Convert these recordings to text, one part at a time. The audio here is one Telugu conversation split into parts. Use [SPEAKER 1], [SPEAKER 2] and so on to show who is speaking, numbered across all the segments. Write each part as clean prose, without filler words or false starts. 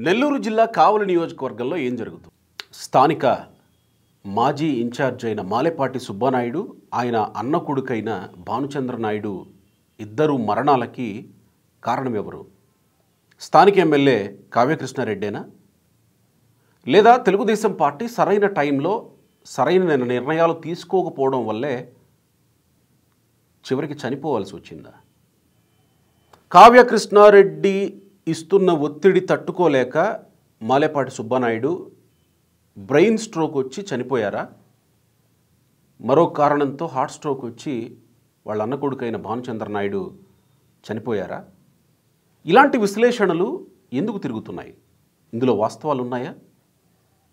[SPEAKER 1] నెల్లూరు జిల్లా కావలి నియోజకవర్గంలో ఏం జరుగుతుంది? స్థానిక మాజీ ఇన్ఛార్జ్ అయిన మాలేపాటి సుబ్బానాయుడు, ఆయన అన్న కొడుకైన భానుచంద్ర నాయుడు ఇద్దరు మరణాలకి కారణం ఎవరు? స్థానిక ఎమ్మెల్యే కావ్యకృష్ణారెడ్డేనా? లేదా తెలుగుదేశం పార్టీ సరైన టైంలో సరైన నిర్ణయాలు తీసుకోకపోవడం వల్లే చివరికి చనిపోవాల్సి వచ్చిందా? కావ్యకృష్ణారెడ్డి ఇస్తున్న ఒత్తిడి తట్టుకోలేక మాలేపాటి సుబ్బానాయుడు బ్రెయిన్ స్ట్రోక్ వచ్చి చనిపోయారా? మరో కారణంతో హార్ట్ స్ట్రోక్ వచ్చి వాళ్ళ అన్న కొడుకైన భానుచంద్ర నాయుడు చనిపోయారా? ఇలాంటి విశ్లేషణలు ఎందుకు తిరుగుతున్నాయి? ఇందులో వాస్తవాలు ఉన్నాయా?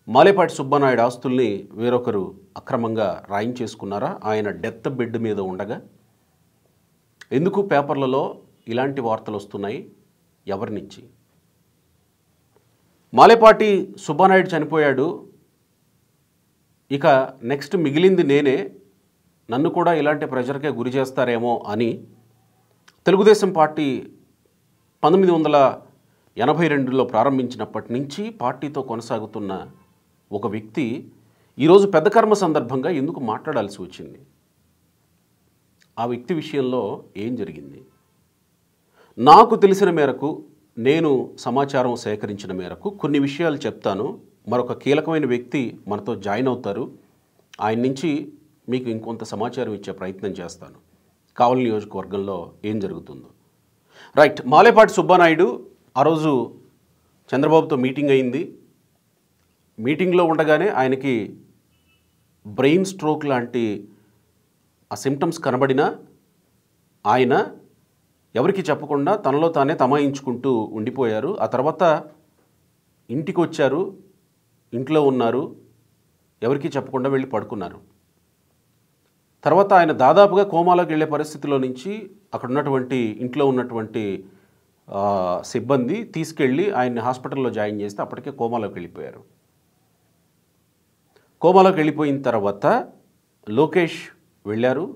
[SPEAKER 1] మాలేపాటి సుబ్బానాయుడు ఆస్తుల్ని వేరొకరు అక్రమంగా రాయించేసుకున్నారా ఆయన డెత్ బెడ్ మీద ఉండగా? ఎందుకు పేపర్లలో ఇలాంటి వార్తలు వస్తున్నాయి? ఎవరి నుంచి? మాలేపాటి సుబ్బానాయుడు చనిపోయాడు, ఇక నెక్స్ట్ మిగిలింది నేనే, నన్ను కూడా ఇలాంటి ప్రెషర్కే గురి చేస్తారేమో అని తెలుగుదేశం పార్టీ 1982లో ప్రారంభించినప్పటి నుంచి పార్టీతో కొనసాగుతున్న ఒక వ్యక్తి ఈరోజు పెద్ద కర్మ సందర్భంగా ఎందుకు మాట్లాడాల్సి వచ్చింది? ఆ వ్యక్తి విషయంలో ఏం జరిగింది? నాకు తెలిసిన మేరకు, నేను సమాచారం సేకరించిన మేరకు కొన్ని విషయాలు చెప్తాను. మరొక కీలకమైన వ్యక్తి మనతో జాయిన్ అవుతారు. ఆయన నుంచి మీకు ఇంకొంత సమాచారం ఇచ్చే ప్రయత్నం చేస్తాను. కావలి నియోజకవర్గంలో ఏం జరుగుతుందో. రైట్, మాలేపాటి సుబ్బానాయుడు ఆ రోజు చంద్రబాబుతో మీటింగ్ అయింది. మీటింగ్లో ఉండగానే ఆయనకి బ్రెయిన్ స్ట్రోక్ లాంటి ఆ సిమ్టమ్స్ కనబడినా ఆయన ఎవరికి చెప్పకుండా తనలో తానే తమాయించుకుంటూ ఉండిపోయారు. ఆ తర్వాత ఇంటికి వచ్చారు, ఇంట్లో ఉన్నారు, ఎవరికి చెప్పకుండా వెళ్ళి పడుకున్నారు. తర్వాత ఆయన దాదాపుగా కోమాలోకి వెళ్ళే పరిస్థితిలో నుంచి అక్కడ ఉన్నటువంటి ఇంట్లో ఉన్నటువంటి సిబ్బంది తీసుకెళ్ళి ఆయన్ని హాస్పిటల్లో జాయిన్ చేస్తే అప్పటికే కోమాలోకి వెళ్ళిపోయారు. కోమాలోకి వెళ్ళిపోయిన తర్వాత లోకేష్ వెళ్ళారు,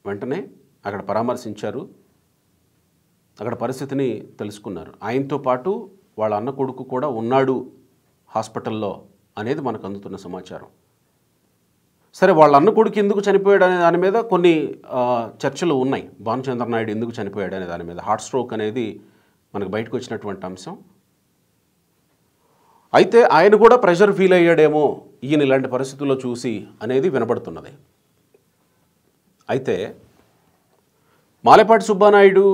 [SPEAKER 1] వెంటనే అక్కడ పరామర్శించారు, అక్కడ పరిస్థితిని తెలుసుకున్నారు. ఆయనతో పాటు వాళ్ళ అన్న కొడుకు కూడా ఉన్నాడు హాస్పిటల్లో అనేది మనకు అందుతున్న సమాచారం. సరే, వాళ్ళ అన్న కొడుకు ఎందుకు చనిపోయాడు అనే దాని మీద కొన్ని చర్చలు ఉన్నాయి. భానుచంద్ర నాయుడు ఎందుకు చనిపోయాడు అనే దాని మీద. హార్ట్ స్ట్రోక్ అనేది మనకు బయటకు వచ్చినటువంటి అంశం. అయితే ఆయన కూడా ప్రెషర్ ఫీల్ అయ్యాడేమో ఈయన ఇలాంటి పరిస్థితుల్లో చూసి అనేది వినబడుతున్నది. అయితే మాలేపాటి సుబ్బానాయుడు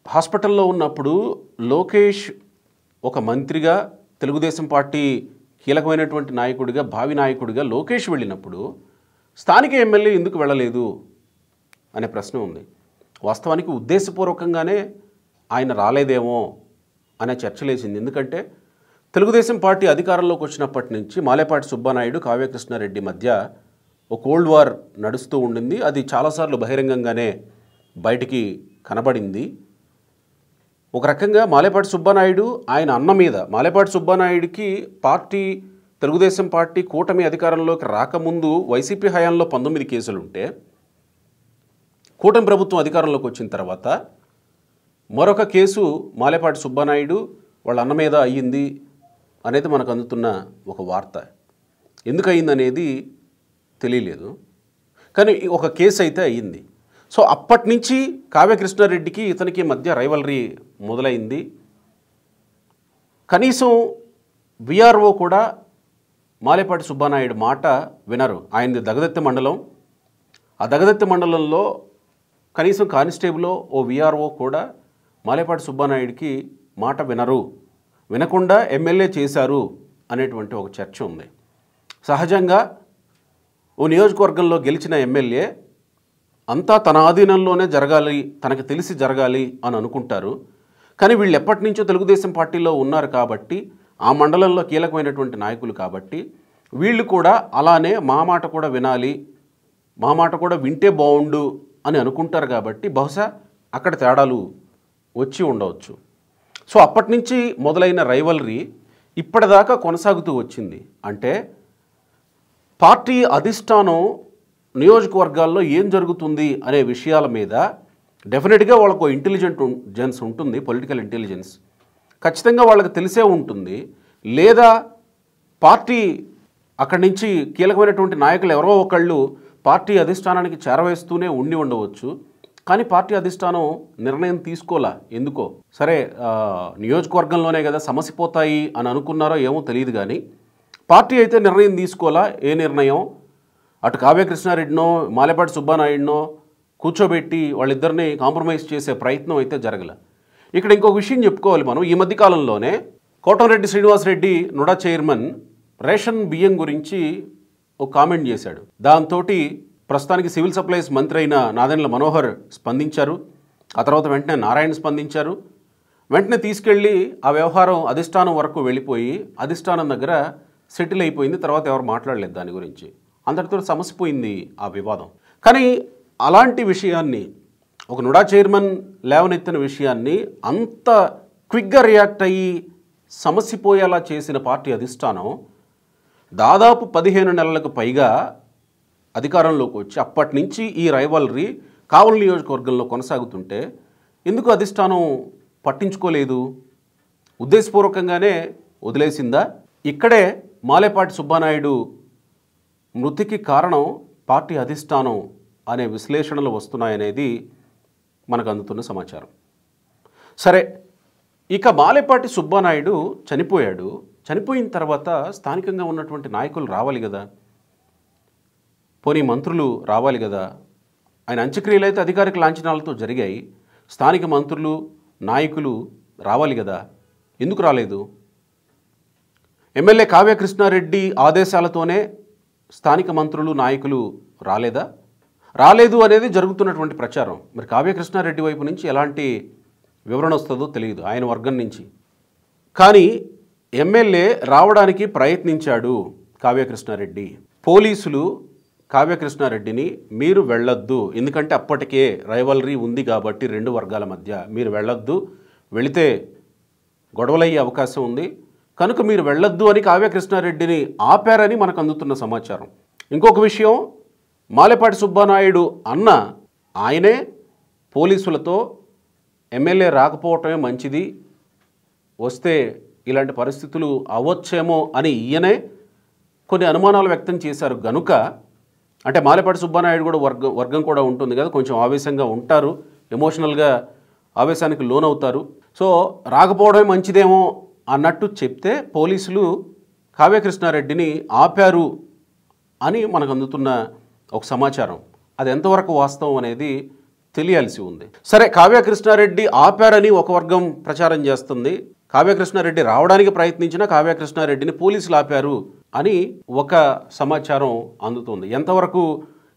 [SPEAKER 1] హాస్పిటల్లో ఉన్నప్పుడు లోకేష్ ఒక మంత్రిగా, తెలుగుదేశం పార్టీ కీలకమైనటువంటి నాయకుడిగా, భావి నాయకుడిగా లోకేష్ వెళ్ళినప్పుడు స్థానిక ఎమ్మెల్యే ఎందుకు వెళ్ళలేదు అనే ప్రశ్న ఉంది. వాస్తవానికి ఉద్దేశపూర్వకంగానే ఆయన రాలేదేమో అనే చర్చలేసింది. ఎందుకంటే తెలుగుదేశం పార్టీ అధికారంలోకి వచ్చినప్పటి నుంచి మాలేపాటి సుబ్బానాయుడు, కావ్యకృష్ణారెడ్డి మధ్య ఒక కోల్డ్ వార్ నడుస్తూ ఉండింది. అది చాలాసార్లు బహిరంగంగానే బయటికి కనబడింది. ఒక రకంగా మాలేపాటి సుబ్బానాయుడు ఆయన అన్న మీద, మాలేపాటి సుబ్బానాయుడికి పార్టీ, తెలుగుదేశం పార్టీ కూటమి అధికారంలోకి రాకముందు వైసీపీ హయాంలో 19 కేసులుంటే, కూటమి ప్రభుత్వం అధికారంలోకి వచ్చిన తర్వాత మరొక కేసు మాలేపాటి సుబ్బానాయుడు వాళ్ళ అన్న మీద అయ్యింది అనేది మనకు అందుతున్న ఒక వార్త. ఎందుకు అయ్యిందనేది తెలియలేదు, కానీ ఒక కేసు అయితే అయ్యింది. సో అప్పటి నుంచి కావ్యకృష్ణారెడ్డికి ఇతనికి మధ్య రైవలరీ మొదలైంది. కనీసం విఆర్ఓ కూడా మాలేపాటి సుబ్బానాయుడు మాట వినరు. ఆయనది దగదత్తి మండలం. ఆ దగదత్తి మండలంలో కనీసం కానిస్టేబుల్ ఓ విఆర్ఓ కూడా మాలేపాటి సుబ్బానాయుడికి మాట వినరు, వినకుండా ఎమ్మెల్యే చేశారు అనేటువంటి ఒక చర్చ ఉంది. సహజంగా ఓ నియోజకవర్గంలో గెలిచిన ఎమ్మెల్యే అంతా తన ఆధీనంలోనే జరగాలి, తనకు తెలిసి జరగాలి అని అనుకుంటారు. కానీ వీళ్ళు ఎప్పటి నుంచో తెలుగుదేశం పార్టీలో ఉన్నారు కాబట్టి, ఆ మండలంలో కీలకమైనటువంటి నాయకులు కాబట్టి, వీళ్ళు కూడా అలానే మా మాట కూడా వినాలి, మా మాట కూడా వింటే బాగుండు అని అనుకుంటారు. కాబట్టి బహుశా అక్కడ తేడాలు వచ్చి ఉండవచ్చు. సో అప్పటి నుంచి మొదలైన రైవలరీ ఇప్పటిదాకా కొనసాగుతూ వచ్చింది. అంటే పార్టీ అధిష్టానం నియోజకవర్గాల్లో ఏం జరుగుతుంది అనే విషయాల మీద డెఫినెట్గా వాళ్ళకు ఇంటెలిజెన్స్ ఉంటుంది, పొలిటికల్ ఇంటెలిజెన్స్. ఖచ్చితంగా వాళ్ళకి తెలిసే ఉంటుంది. లేదా పార్టీ అక్కడి నుంచి కీలకమైనటువంటి నాయకులు ఎవరో ఒకళ్ళు పార్టీ అధిష్టానానికి చేరవేస్తూనే ఉండి ఉండవచ్చు. కానీ పార్టీ అధిష్టానం నిర్ణయం తీసుకోలా ఎందుకో. సరే నియోజకవర్గంలోనే కదా సమసిపోతాయి అని అనుకున్నారో ఏమో తెలియదు. కానీ పార్టీ అయితే నిర్ణయం తీసుకోలా. ఏ నిర్ణయం? అటు కావ్య కృష్ణారెడ్డినో మాలేపాటి సుబ్బానాయుడినో కూర్చోబెట్టి వాళ్ళిద్దరిని కాంప్రమైజ్ చేసే ప్రయత్నం అయితే జరగల. ఇక్కడ ఇంకొక విషయం చెప్పుకోవాలి మనం. ఈ మధ్యకాలంలోనే Kotamreddy Srinivasareddy NUDA chairman ration బియ్యం గురించి ఒక కామెంట్ చేశాడు. దాంతో ప్రస్తుతానికి సివిల్ సప్లైస్ మంత్రి అయిన నాదెండ్ల మనోహర్ స్పందించారు. ఆ తర్వాత వెంటనే నారాయణ స్పందించారు. వెంటనే తీసుకెళ్ళి ఆ వ్యవహారం అధిష్టానం వరకు వెళ్ళిపోయి అధిష్టానం దగ్గర సెటిల్ అయిపోయింది. తర్వాత ఎవరు మాట్లాడలేదు దాని గురించి. అందరితో సమసిపోయింది ఆ వివాదం. కానీ అలాంటి విషయాన్ని ఒక నుడా చైర్మన్ లేవనెత్తిన విషయాన్ని అంత క్విక్గా రియాక్ట్ అయ్యి సమసిపోయేలా చేసిన పార్టీ అధిష్టానం దాదాపు 15 నెలలకు పైగా అధికారంలోకి వచ్చి అప్పటి నుంచి ఈ రైవల్రీ కావలి నియోజకవర్గంలో కొనసాగుతుంటే ఎందుకు అధిష్టానం పట్టించుకోలేదు? ఉద్దేశపూర్వకంగానే వదిలేసిందా? ఇక్కడే మాలేపాటి సుబ్బానాయుడు మృతికి కారణం పార్టీ అధిష్టానం అనే విశ్లేషణలు వస్తున్నాయనేది మనకు అందుతున్న సమాచారం. సరే, ఇక మాలేపాటి సుబ్బానాయుడు చనిపోయాడు. చనిపోయిన తర్వాత స్థానికంగా ఉన్నటువంటి నాయకులు రావాలి కదా, పోనీ మంత్రులు రావాలి కదా. ఆయన అంత్యక్రియలు అయితే అధికారిక లాంఛనాలతో జరిగాయి. స్థానిక మంత్రులు నాయకులు రావాలి కదా, ఎందుకు రాలేదు? ఎమ్మెల్యే కావ్య కృష్ణారెడ్డి ఆదేశాలతోనే స్థానిక మంత్రులు నాయకులు రాలేదా? రాలేదు అనేది జరుగుతున్నటువంటి ప్రచారం. మరి కావ్య కృష్ణారెడ్డి వైపు నుంచి ఎలాంటి వివరణ వస్తుందో తెలియదు, ఆయన వర్గం నుంచి. కానీ ఎమ్మెల్యే రావడానికి ప్రయత్నించాడు కావ్య కృష్ణారెడ్డి. పోలీసులు కావ్య కృష్ణారెడ్డిని మీరు వెళ్ళొద్దు, ఎందుకంటే అప్పటికే రైవల్రీ ఉంది కాబట్టి 2 వర్గాల మధ్య, మీరు వెళ్ళొద్దు, వెళితే గొడవలయ్యే అవకాశం ఉంది కనుక మీరు వెళ్ళొద్దు అని కావ్య కృష్ణారెడ్డిని ఆపారని మనకు అందుతున్న సమాచారం. ఇంకొక విషయం, మాలేపాటి సుబ్బానాయుడు అన్న ఆయనే పోలీసులతో ఎమ్మెల్యే రాకపోవటమే మంచిది, వస్తే ఇలాంటి పరిస్థితులు అవ్వచ్చేమో అని ఈయనే కొన్ని అనుమానాలు వ్యక్తం చేశారు. గనుక అంటే మాలేపాటి సుబ్బానాయుడు కూడా వర్గం కూడా ఉంటుంది కదా, కొంచెం ఆవేశంగా ఉంటారు, ఎమోషనల్గా ఆవేశానికి లోనవుతారు. సో రాకపోవడమే మంచిదేమో అన్నట్టు చెప్తే పోలీసులు కావ్య కృష్ణారెడ్డిని ఆపారు అని మనకు అందుతున్న ఒక సమాచారం. అది ఎంతవరకు వాస్తవం అనేది తెలియాల్సి ఉంది. సరే, కావ్య కృష్ణారెడ్డి ఆపారని ఒక వర్గం ప్రచారం చేస్తుంది. కావ్య కృష్ణారెడ్డి రావడానికి ప్రయత్నించిన కావ్య కృష్ణారెడ్డిని పోలీసులు ఆపారు అని ఒక సమాచారం అందుతుంది. ఎంతవరకు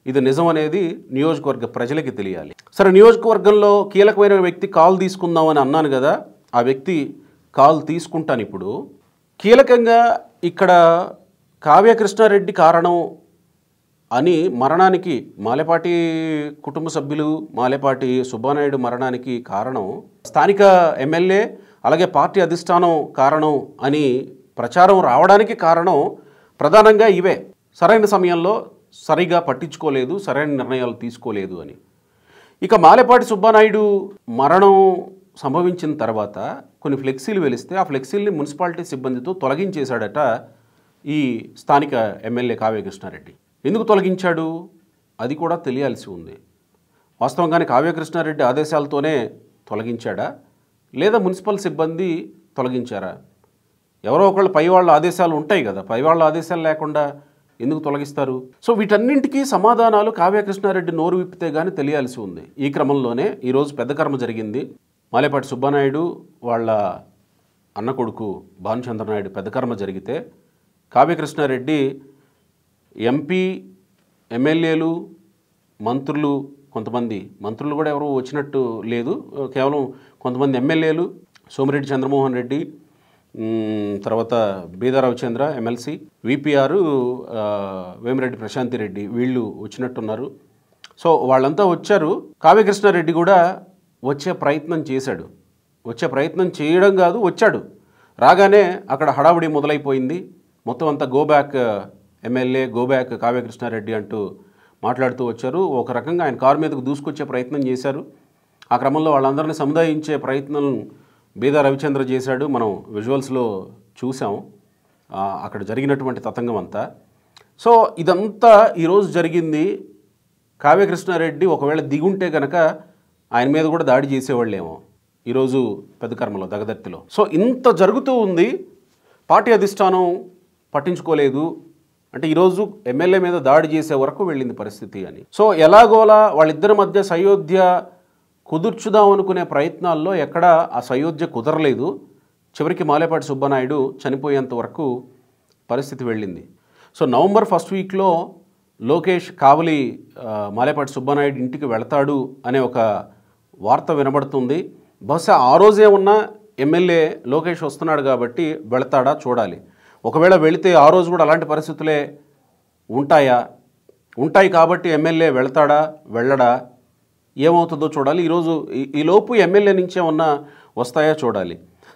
[SPEAKER 1] ఇది నిజం అనేది నియోజకవర్గ ప్రజలకి తెలియాలి. సరే, నియోజకవర్గంలో కీలకమైన వ్యక్తి కాల్ తీసుకుందామని అన్నాను కదా, ఆ వ్యక్తి కాల్ తీసుకుంటాను ఇప్పుడు. కీలకంగా ఇక్కడ కావ్య కృష్ణారెడ్డి కారణం అని మరణానికి మాలేపాటి కుటుంబ సభ్యులు మాలేపాటి సుబ్బానాయుడు మరణానికి కారణం స్థానిక ఎమ్మెల్యే అలాగే పార్టీ అధిష్టానం కారణం అని ప్రచారం రావడానికి కారణం ప్రధానంగా ఇవే. సరైన సమయంలో సరిగా పట్టించుకోలేదు, సరైన నిర్ణయాలు తీసుకోలేదు అని. ఇక మాలేపాటి సుబ్బానాయుడు మరణం సంభవించిన తర్వాత కొన్ని ఫ్లెక్సీలు వెలిస్తే ఆ ఫ్లెక్సీల్ని మున్సిపాలిటీ సిబ్బందితో తొలగించేశాడట ఈ స్థానిక ఎమ్మెల్యే కావ్య కృష్ణారెడ్డి. ఎందుకు తొలగించాడు అది కూడా తెలియాల్సి ఉంది. వాస్తవంగానే కావ్య కృష్ణారెడ్డి ఆదేశాలతోనే తొలగించాడా లేదా మున్సిపల్ సిబ్బంది తొలగించారా? ఎవరో ఒకళ్ళు పై వాళ్ళ ఆదేశాలు ఉంటాయి కదా, పై వాళ్ళ ఆదేశాలు లేకుండా ఎందుకు తొలగిస్తారు? సో వీటన్నింటికీ సమాధానాలు కావ్య కృష్ణారెడ్డి నోరు విప్పితే కానీ తెలియాల్సి ఉంది. ఈ క్రమంలోనే ఈరోజు పెద్ద కర్మ జరిగింది. మాలేపాటి సుబ్బానాయుడు వాళ్ళ అన్న కొడుకు భానుచంద్రనాయుడు పెద్ద కర్మ జరిగితే కావ్య కృష్ణారెడ్డి ఎంపీ ఎమ్మెల్యేలు మంత్రులు, కొంతమంది మంత్రులు కూడా ఎవరు వచ్చినట్టు లేదు, కేవలం కొంతమంది ఎమ్మెల్యేలు సోమిరెడ్డి చంద్రమోహన్ రెడ్డి, తర్వాత బీదా రవిచంద్ర ఎమ్మెల్సీ, విపిఆర్ వేమిరెడ్డి ప్రశాంతి రెడ్డి వీళ్ళు వచ్చినట్టున్నారు. సో వాళ్ళంతా వచ్చారు. కావ్య కృష్ణారెడ్డి కూడా వచ్చే ప్రయత్నం చేశాడు. వచ్చే ప్రయత్నం చేయడం కాదు, వచ్చాడు. రాగానే అక్కడ హడావుడి మొదలైపోయింది. మొత్తం అంతా go back MLA, go back Kavya Krishna Reddy అంటూ మాట్లాడుతూ వచ్చారు. ఒక రకంగా ఆయన కారు మీదకు దూసుకొచ్చే ప్రయత్నం చేశారు. ఆ క్రమంలో వాళ్ళందరినీ సముదాయించే ప్రయత్నం బీదా రవిచంద్ర చేశాడు, మనం విజువల్స్లో చూసాం అక్కడ జరిగినటువంటి తతంగం అంతా. సో ఇదంతా ఈరోజు జరిగింది. కావ్య కృష్ణారెడ్డి ఒకవేళ దిగుంటే కనుక ఆయన మీద కూడా దాడి చేసేవాళ్ళేమో ఈరోజు పెద్దకర్మలో, దగదర్తిలో. సో ఇంత జరుగుతూ ఉంది, పార్టీ అధిష్టానం పట్టించుకోలేదు. అంటే ఈరోజు ఎమ్మెల్యే మీద దాడి చేసే వరకు వెళ్ళింది పరిస్థితి అని. సో ఎలాగోలా వాళ్ళిద్దరి మధ్య సయోధ్య కుదుర్చుదాం అనుకునే ప్రయత్నాల్లో ఎక్కడా ఆ సయోధ్య కుదరలేదు. చివరికి మాలేపాటి సుబ్బనాయుడు చనిపోయేంత వరకు పరిస్థితి వెళ్ళింది. సో నవంబర్ ఫస్ట్ వీక్లో లోకేష్ కావలి మాలేపాటి సుబ్బనాయుడు ఇంటికి వెళతాడు అనే ఒక వార్త వినబడుతుంది. బహుశా ఆ రోజే ఉన్న ఎమ్మెల్యే లోకేష్ వస్తున్నాడు కాబట్టి వెళతాడా చూడాలి. ఒకవేళ వెళితే ఆ రోజు కూడా అలాంటి పరిస్థితులే ఉంటాయా? ఉంటాయి కాబట్టి ఎమ్మెల్యే వెళతాడా వెళ్ళడా ఏమవుతుందో చూడాలి. ఈరోజు ఈలోపు ఎమ్మెల్యే నుంచే ఉన్న వస్తాయా చూడాలి.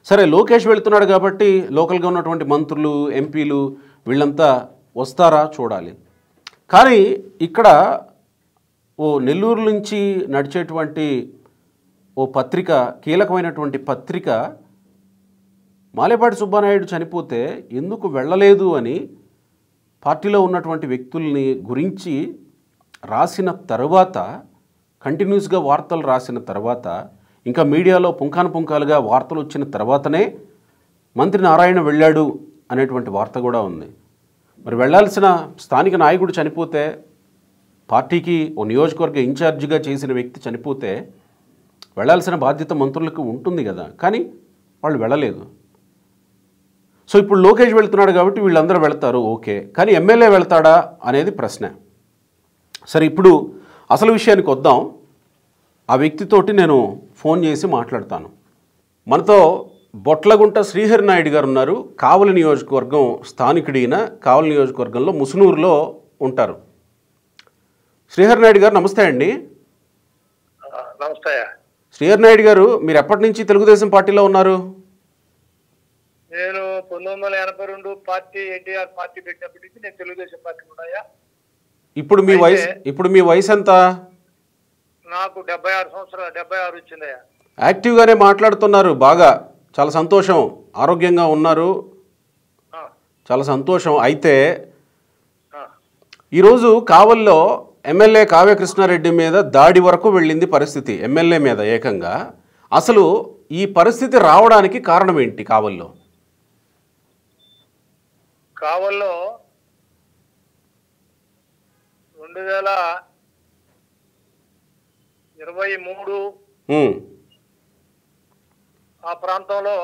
[SPEAKER 1] సరే, లోకేష్ వెళుతున్నాడు కాబట్టి లోకల్గా ఉన్నటువంటి మంత్రులు, ఎంపీలు వీళ్ళంతా వస్తారా చూడాలి. కానీ ఇక్కడ ఓ నెల్లూరు నుంచి నడిచేటువంటి ఓ పత్రిక, కీలకమైనటువంటి పత్రిక, మాలేపాటి సుబ్బనాయుడు చనిపోతే ఎందుకు వెళ్ళలేదు అని పార్టీలో ఉన్నటువంటి వ్యక్తుల్ని గురించి రాసిన తర్వాత, కంటిన్యూస్గా వార్తలు రాసిన తర్వాత, ఇంకా మీడియాలో పుంఖానుపుంఖాలుగా వార్తలు వచ్చిన తర్వాతనే మంత్రి నారాయణ వెళ్ళాడు అనేటువంటి వార్త కూడా ఉంది. మరి వెళ్ళాల్సిన స్థానిక నాయకుడు చనిపోతే, పార్టీకి ఓ నియోజకవర్గ ఇన్ఛార్జిగా చేసిన వ్యక్తి చనిపోతే వెళ్ళాల్సిన బాధ్యత మంత్రులకు ఉంటుంది కదా, కానీ వాళ్ళు వెళ్ళలేదు. సో ఇప్పుడు లోకేష్ వెళ్తున్నాడు కాబట్టి వీళ్ళందరూ వెళ్తారు, ఓకే. కానీ ఎమ్మెల్యే వెళ్తాడా అనేది ప్రశ్న. సరే, ఇప్పుడు అసలు విషయానికి వద్దాం. ఆ వ్యక్తితోటి నేను ఫోన్ చేసి మాట్లాడతాను. మనతో బొట్లగుంట శ్రీహరి నాయుడు గారు ఉన్నారు. కావలి నియోజకవర్గం స్థానికుడైన, కావలి నియోజకవర్గంలో ముసునూరులో ఉంటారు. శ్రీహరి నాయుడు గారు నమస్తే అండి.
[SPEAKER 2] నమస్తే.
[SPEAKER 1] శ్రీహరి నాయుడు గారు, మీరు ఎప్పటి నుంచి తెలుగుదేశం పార్టీలో ఉన్నారు?
[SPEAKER 2] నేను 1982 పార్టీ, ఎన్టీఆర్ పార్టీ పెట్టినప్పటి నుంచి నేను తెలుగుదేశం పార్టీ ఉన్నాయా.
[SPEAKER 1] ఇప్పుడు మీ వయసు ఎంత?
[SPEAKER 2] నాకు 76 సంవత్సరాలు, 76 వచ్చిందయ్యా.
[SPEAKER 1] యాక్టివ్గానే మాట్లాడుతున్నారు, బాగా, చాలా సంతోషం. ఆరోగ్యంగా ఉన్నారు, చాలా సంతోషం. అయితే ఈరోజు కావల్లో ఎమ్మెల్యే కావ్య కృష్ణారెడ్డి మీద దాడి వరకు వెళ్ళింది పరిస్థితి, ఎమ్మెల్యే మీద ఏకంగా. అసలు ఈ పరిస్థితి రావడానికి కారణం ఏంటి? కావల్లో
[SPEAKER 2] 2023 ఆ ప్రాంతంలో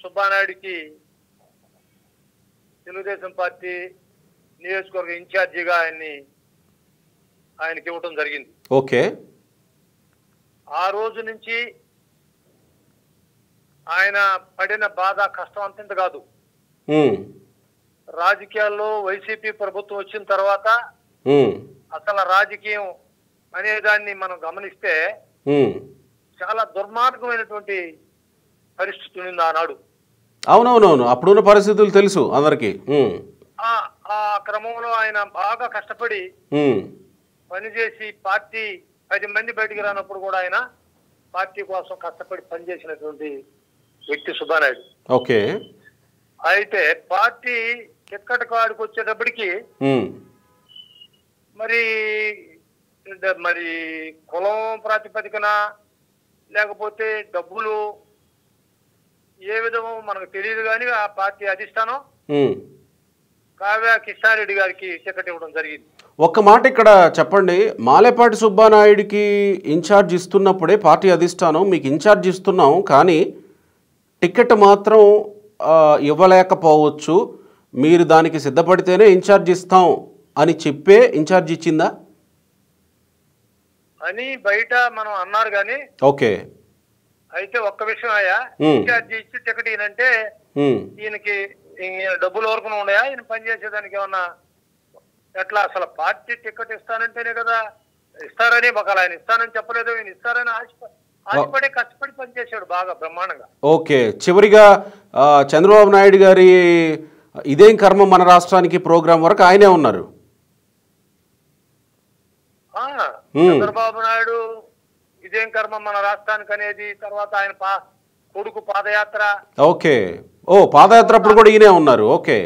[SPEAKER 2] సుబ్బానాయుడికి తెలుగుదేశం పార్టీ నియోజకవర్గ ఇన్ఛార్జిగా ఆయనకి ఇవ్వడం జరిగింది.
[SPEAKER 1] ఓకే.
[SPEAKER 2] ఆ రోజు నుంచి ఆయన పడిన బాధ, కష్టం అంతింత కాదు. రాజకీయాల్లో వైసీపీ ప్రభుత్వం వచ్చిన తర్వాత అసలు రాజకీయం అనేదాన్ని మనం గమనిస్తే చాలా దుర్మార్గమైనటువంటి పరిస్థితి ఉంది ఆనాడు.
[SPEAKER 1] అవునవునవును, అప్పుడున్న పరిస్థితులు తెలుసు అందరికి.
[SPEAKER 2] ఆ క్రమంలో ఆయన బాగా కష్టపడి పనిచేసి పార్టీ 10 మంది బయటికి రానప్పుడు కూడా ఆయన పార్టీ కోసం కష్టపడి పనిచేసినటువంటి వ్యక్తి సుబ్బానాయుడు.
[SPEAKER 1] ఓకే.
[SPEAKER 2] అయితే పార్టీ టిక్కెట్ కాడికి వచ్చేటప్పటికి మరి కులం ప్రాతిపదికన లేకపోతే డబ్బులు ఏ విధమో మనకు తెలియదు, కానీ ఆ పార్టీ అధిష్టానం కావ్య కృష్ణారెడ్డి గారికి టికెట్ ఇవ్వడం జరిగింది.
[SPEAKER 1] ఒక్క మాట ఇక్కడ చెప్పండి, మాలేపాటి సుబ్బానాయుడికి ఇన్ఛార్జ్ ఇస్తున్నప్పుడే పార్టీ అధిష్టానం మీకు ఇన్ఛార్జ్ ఇస్తున్నాం, కానీ టికెట్ మాత్రం ఇవ్వలేకపోవచ్చు, మీరు దానికి సిద్ధపడితేనే ఇన్ఛార్జ్ ఇస్తాం అని చెప్పే ఇన్ఛార్జ్ ఇచ్చిందా
[SPEAKER 2] అని బయట మనం అన్నారు. కానీ
[SPEAKER 1] ఓకే.
[SPEAKER 2] అయితే ఒక్క విషయం అయ్యా, ఇన్ఛార్జ్ ఇచ్చి టికెట్ ఈయనంటే ఈయనకి డబ్బులు వరకు ఉన్నాయా, ఈయన పనిచేసేదానికి ఏమన్నా ఎట్లా? అసలు పార్టీ టికెట్ ఇస్తానంటేనే కదా ఇస్తారని, ఒకవేళ ఆయన ఇస్తానని చెప్పలేదు, ఈయన ఇస్తారని ఆశపడి కష్టపడి పనిచేశాడు బాగా బ్రహ్మాండంగా.
[SPEAKER 1] ఓకే. చివరిగా చంద్రబాబు నాయుడు గారి ఇదేం కర్మ మన రాష్ట్రానికి ప్రోగ్రాం వరకు ఆయనే ఉన్నారు.
[SPEAKER 2] చంద్రబాబు నాయుడు ఇదేం కర్మ మన రాష్ట్రానికి అనేది, తర్వాత ఆయన కొడుకు పాదయాత్ర.
[SPEAKER 1] ఓకే. ఓ పాదయాత్ర అప్పుడు కూడా ఈయనే ఉన్నారు. ఓకే.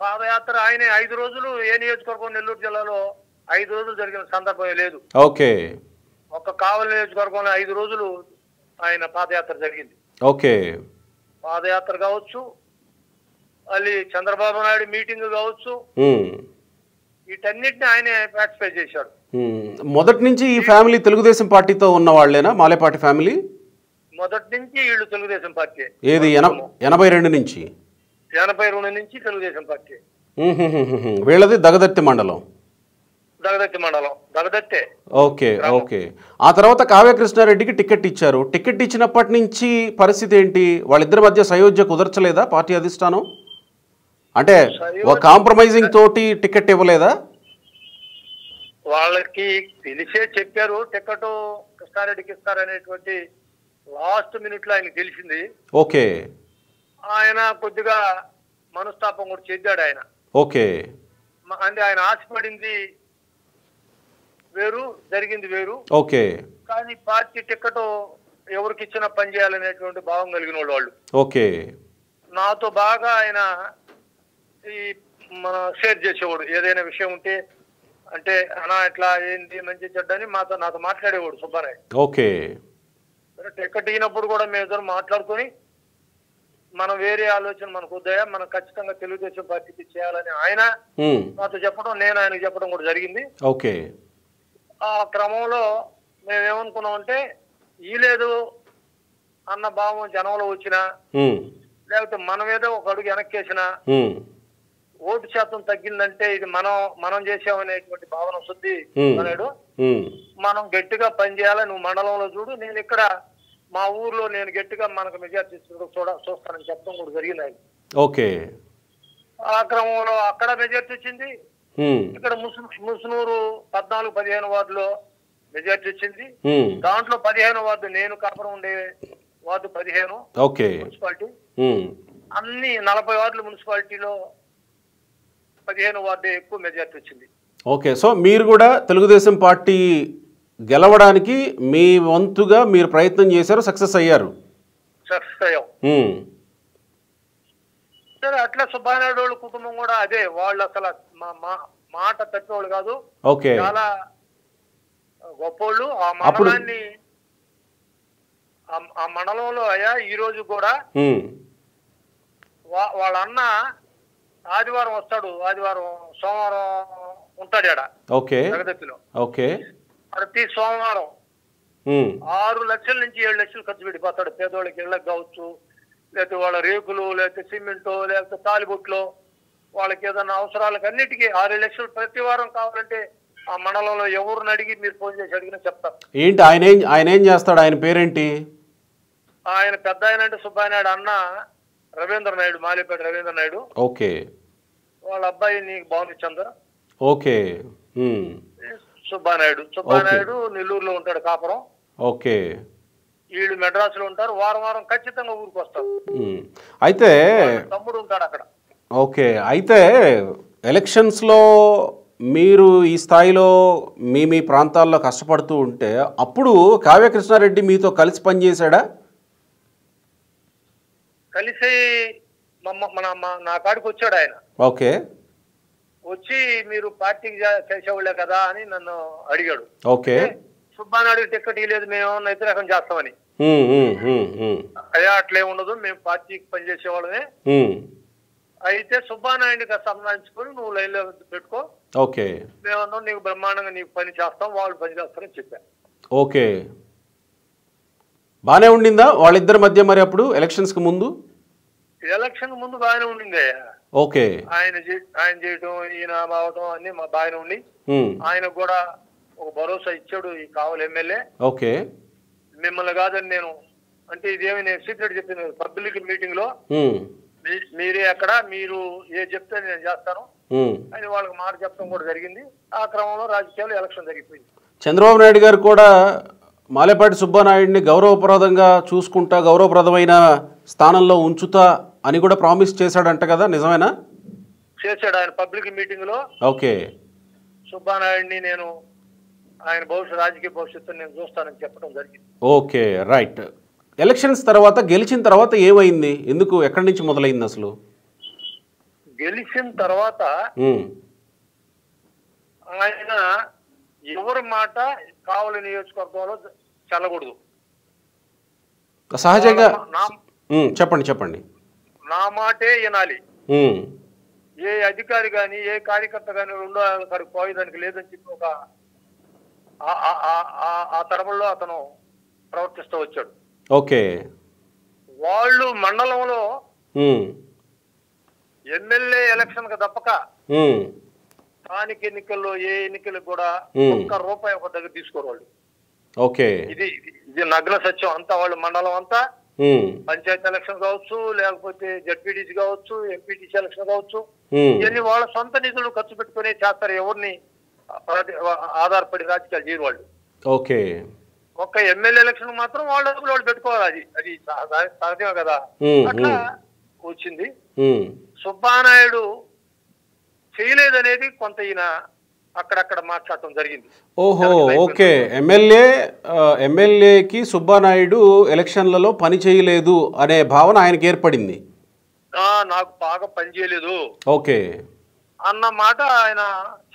[SPEAKER 2] పాదయాత్ర ఆయనే 5 రోజులు ఏ నియోజకవర్గం నెల్లూరు జిల్లాలో 5 రోజులు జరిగిన సందర్భమే లేదు.
[SPEAKER 1] ఓకే.
[SPEAKER 2] ఒక కావలి నియోజకవర్గంలో 5 రోజులు ఆయన పాదయాత్ర జరిగింది.
[SPEAKER 1] ఓకే.
[SPEAKER 2] పాదయాత్ర కావచ్చు, మళ్ళీ చంద్రబాబు నాయుడు మీటింగ్ కావచ్చు, వీటన్నిటిని ఆయనే పార్టిసిపేట్ చేశాడు.
[SPEAKER 1] మొదటి నుంచి ఈ ఫ్యామిలీ తెలుగుదేశం పార్టీతో ఉన్న వాళ్ళేనా? మాలేపాటి ఫ్యామిలీ
[SPEAKER 2] మొదటి నుంచి వీళ్ళు తెలుగుదేశం పార్టీ.
[SPEAKER 1] ఏది 82 నుంచి?
[SPEAKER 2] 82 నుంచి తెలుగుదేశం పార్టీ.
[SPEAKER 1] వీళ్ళది దగదత్తి మండలం.
[SPEAKER 2] దగదత్తే.
[SPEAKER 1] ఓకే. ఓకే. ఆ తర్వాత కావ్యకృష్ణారెడ్డికి టికెట్ ఇచ్చారు. టికెట్ ఇచ్చినప్పటి నుంచి పరిస్థితి ఏంటి? వాళ్ళిద్దరి మధ్య సయోధ్య కుదర్చలేదా పార్టీ అధిష్టానం? అంటే ఒక కాంప్రమైజింగ్ తోటి టికెట్ ఇవ్వలేదా?
[SPEAKER 2] వాళ్ళకి తెలిసే చెప్పారు టికెట్ కృష్ణారెడ్డికి ఇస్తారనేటువంటి లాస్ట్ మినిట్ లో ఆయనకి తెలిసింది.
[SPEAKER 1] ఓకే.
[SPEAKER 2] ఆయన కొద్దిగా మనస్తాపం కూడా చెందాడు ఆయన.
[SPEAKER 1] ఓకే.
[SPEAKER 2] అంటే ఆయన ఆశపడింది వేరు, జరిగింది వేరు.
[SPEAKER 1] ఓకే.
[SPEAKER 2] కానీ పార్టీ టికెట్ ఎవరికి ఇచ్చినా పని చేయాలనేటువంటి భావం కలిగిన వాళ్ళు.
[SPEAKER 1] ఓకే.
[SPEAKER 2] నాతో బాగా ఆయన ఈ మన షేర్ చేసేవాడు. ఏదైనా విషయం ఉంటే అంటే అనా ఇట్లా ఏంటి మంచి చెడ్డని నాతో మాట్లాడేవాడు సుబ్బారాయ్.
[SPEAKER 1] ఓకే.
[SPEAKER 2] టికెట్ ఇచ్చినప్పుడు కూడా మేము ఇద్దరు మాట్లాడుకొని మనం వేరే ఆలోచన మనకు వద్దయా, మనం ఖచ్చితంగా తెలుగుదేశం పార్టీకి చేయాలని ఆయన నాతో చెప్పడం, నేను ఆయనకు చెప్పడం కూడా జరిగింది.
[SPEAKER 1] ఓకే.
[SPEAKER 2] ఆ క్రమంలో మేమేమనుకున్నామంటే ఈ లేదు అన్న భావం జనంలో వచ్చినా, లేకపోతే మనం ఏదో ఒక అడుగు వెనక్కేసినా ఓటు శాతం తగ్గిందంటే ఇది మనం చేసామనేటువంటి భావన వస్తుంది అన్నాడు. మనం గట్టిగా పనిచేయాలి, నువ్వు మండలంలో చూడు, నేను ఇక్కడ మా ఊర్లో నేను గట్టిగా మనకు మెజార్టీ చూస్తానని చెప్పడం కూడా జరిగింది ఆయన.
[SPEAKER 1] ఓకే.
[SPEAKER 2] ఆ క్రమంలో అక్కడ మెజార్టీ వచ్చింది, ఇక్కడ ముసునూరు 14-15 వార్డులో మెజార్టీ వచ్చింది. దాంట్లో 15 వార్డు నేను కాపురం ఉండే వార్డు 15 మున్సిపాలిటీ, అన్ని 40 వార్డులు మున్సిపాలిటీలో 15 వార్డు ఎక్కువ మెజార్టీ వచ్చింది.
[SPEAKER 1] ఓకే. సో మీరు కూడా తెలుగుదేశం పార్టీ గెలవడానికి మీ వంతుగా మీరు ప్రయత్నం చేశారు, సక్సెస్ అయ్యారు.
[SPEAKER 2] సక్సెస్ అయ్యాం. సరే, అట్లా సుబ్బానాయుడు వాళ్ళ కుటుంబం కూడా అదే. వాళ్ళు అసలు మాట తప్పేవాళ్ళు కాదు.
[SPEAKER 1] ఓకే.
[SPEAKER 2] చాలా గొప్పోళ్ళు. ఆ మండలాన్ని ఆ మండలంలో అయ్యా ఈ రోజు కూడా వాళ్ళ అన్న ఆదివారం వస్తాడు, ఆదివారం సోమవారం ఉంటాడు ఆడ.
[SPEAKER 1] ఓకే.
[SPEAKER 2] జగదత్తిలో.
[SPEAKER 1] ఓకే.
[SPEAKER 2] ప్రతి సోమవారం 6 లక్షల నుంచి 7 లక్షలు ఖర్చు పెట్టిపోతాడు. పేదోళ్ళకి ఇళ్ళకి కావచ్చు, లేకపోతే వాళ్ళ రేకులు, లేకపోతే సిమెంటు, లేకపోతే తాలిబొట్లో, వాళ్ళకి ఏదైనా అవసరాలకు అన్నిటికీ 6 లక్షలు ప్రతి వారం కావాలంటే ఆ మండలంలో ఎవరిని అడిగి మీరు ఫోన్ చేసి అడిగినా చెప్తారు.
[SPEAKER 1] ఏంటి ఆయన ఏం చేస్తాడు? ఆయన పేరేంటి?
[SPEAKER 2] ఆయన పెద్ద ఆయన అంటే సుబ్బానాయుడు అన్న రవీంద్ర నాయుడు, మాలేపేట రవీంద్ర నాయుడు.
[SPEAKER 1] ఓకే.
[SPEAKER 2] వాళ్ళ అబ్బాయి నీకు బాగుంది చంద్ర.
[SPEAKER 1] ఓకే.
[SPEAKER 2] సుబ్బానాయుడు నెల్లూరులో ఉంటాడు కాపురం.
[SPEAKER 1] ఓకే.
[SPEAKER 2] వీళ్ళు మెడ్రాసులో ఉంటారు. వారం వారం ఖచ్చితంగా ఊరికి వస్తారు.
[SPEAKER 1] అయితే
[SPEAKER 2] తమ్ముడు ఉంటాడు అక్కడ.
[SPEAKER 1] ఓకే. అయితే ఎలక్షన్స్లో మీరు ఈ స్థాయిలో మీ ప్రాంతాల్లో కష్టపడుతూ ఉంటే అప్పుడు కావ్యకృష్ణారెడ్డి మీతో కలిసి పనిచేశాడా?
[SPEAKER 2] కలిసి నా కాడికి వచ్చాడు ఆయన.
[SPEAKER 1] ఓకే.
[SPEAKER 2] వచ్చి మీరు పార్టీకి చేసేవాళ్ళే కదా అని నన్ను అడిగాడు.
[SPEAKER 1] ఓకే.
[SPEAKER 2] సుబ్బానాయుడు టికెట్ ఇవ్వలేదు, మేము వ్యతిరేకం చేస్తామని. అయ్యా అట్లే ఉండదు, మేము పార్టీకి పనిచేసే వాళ్ళమే. అయితే సుబ్బానాయుడికి సంబంధించుకొని నువ్వు లైన్ లో పెట్టుకో,
[SPEAKER 1] ఓకే,
[SPEAKER 2] మేమన్నా నీకు బ్రహ్మాండంగా నీకు పని చేస్తాం, వాళ్ళు పని చేస్తారని చెప్పాను.
[SPEAKER 1] ఓకే. బానే ఉండిందా వాళ్ళిద్దరి మధ్య మరి అప్పుడు ఎలక్షన్స్ కి ముందు?
[SPEAKER 2] ఎలక్షన్ ముందు బాగానే ఉండింది.
[SPEAKER 1] ఓకే.
[SPEAKER 2] ఆయన చేయటం, ఈయన బావటం అన్ని బాగానే ఉండి ఆయనకు కూడా ఒక భరోసా ఇచ్చాడు ఈ కావలి ఎమ్మెల్యే.
[SPEAKER 1] ఓకే.
[SPEAKER 2] మిమ్మల్ని కాదని నేను అంటే ఇదేమి నేను సీక్రెట్ చెప్పిన పబ్లిక్ మీటింగ్ లో మీరే ఎక్కడ మీరు ఏ చెప్తే నేను చేస్తాను అని వాళ్ళకి మాట చెప్పడం కూడా జరిగింది. ఆ క్రమంలో రాజకీయాలు ఎలక్షన్ జరిగిపోయింది.
[SPEAKER 1] చంద్రబాబు నాయుడు గారు కూడా మాలేపాటి సుబ్బానాయుడిని గౌరవప్రదంగా చూసుకుంటా, గౌరవప్రదమైన స్థానంలో ఉంచుతా అని కూడా ప్రామిస్ చేశాడంట కదా, నిజమేనా?
[SPEAKER 2] చేశాడు ఆయన పబ్లిక్ మీటింగ్ లో.
[SPEAKER 1] ఓకే.
[SPEAKER 2] సుబ్బానాయుడిని నేను ఆయన రాజకీయ భవిష్యత్తు నేను చూస్తానని చెప్పడం జరిగింది.
[SPEAKER 1] Okay, right. ఎలక్షన్స్ తర్వాత గెలిచిన తర్వాత ఏమైంది? ఎందుకు, ఎక్కడి నుంచి మొదలైంది అసలు?
[SPEAKER 2] గెలిచిన తర్వాత ఆయన ఎవరి మాట కావలి నియోజకవర్గంలో చల్లకూడదు.
[SPEAKER 1] సహజంగా చెప్పండి.
[SPEAKER 2] నా మాటే వినాలి. ఏ అధికారి కానీ ఏ కార్యకర్త కానీ రెండో అక్కడికి పోయేదానికి లేదని చెప్పి ఒక ఆ తరములో అతను ప్రవర్తిస్తూ వచ్చాడు.
[SPEAKER 1] ఓకే.
[SPEAKER 2] వాళ్ళు మండలంలో ఎమ్మెల్యే ఎలక్షన్ కి తప్పక స్థానిక ఎన్నికల్లో ఏ ఎన్నికలకు కూడా ₹1 ఒక దగ్గర తీసుకోరు వాళ్ళు.
[SPEAKER 1] ఓకే.
[SPEAKER 2] ఇది నగ్న సత్యం. అంతా వాళ్ళు మండలం అంతా పంచాయతీ ఎలక్షన్ కావచ్చు, లేకపోతే జడ్పీటీసీ కావచ్చు, ఎంపీటీసీ ఎలక్షన్ కావచ్చు, ఇవన్నీ వాళ్ళ సొంత నిధులు ఖర్చు పెట్టుకునే చేస్తారు. ఎవరిని ఆధారపడి రాజకీయాలు చేయరు వాళ్ళు.
[SPEAKER 1] ఓకే.
[SPEAKER 2] ఒక్క ఎమ్మెల్యే ఎలక్షన్ మాత్రం వాళ్ళ డబ్బులు వాళ్ళు పెట్టుకోవాలి. అది సహజమే కదా. అట్లా వచ్చింది. సుబ్బానాయుడు చేయలేదనేది కొంత ఈయన అక్కడక్కడ మాట్లాడటం జరిగింది.
[SPEAKER 1] ఓహో, ఓకే. ఎమ్మెల్యేకి సుబ్బానాయుడు ఎలక్షన్లలో పని చేయలేదు అనే భావన ఆయనకి ఏర్పడింది.
[SPEAKER 2] నాకు బాగా పని చేయలేదు
[SPEAKER 1] ఓకే
[SPEAKER 2] అన్న మాట ఆయన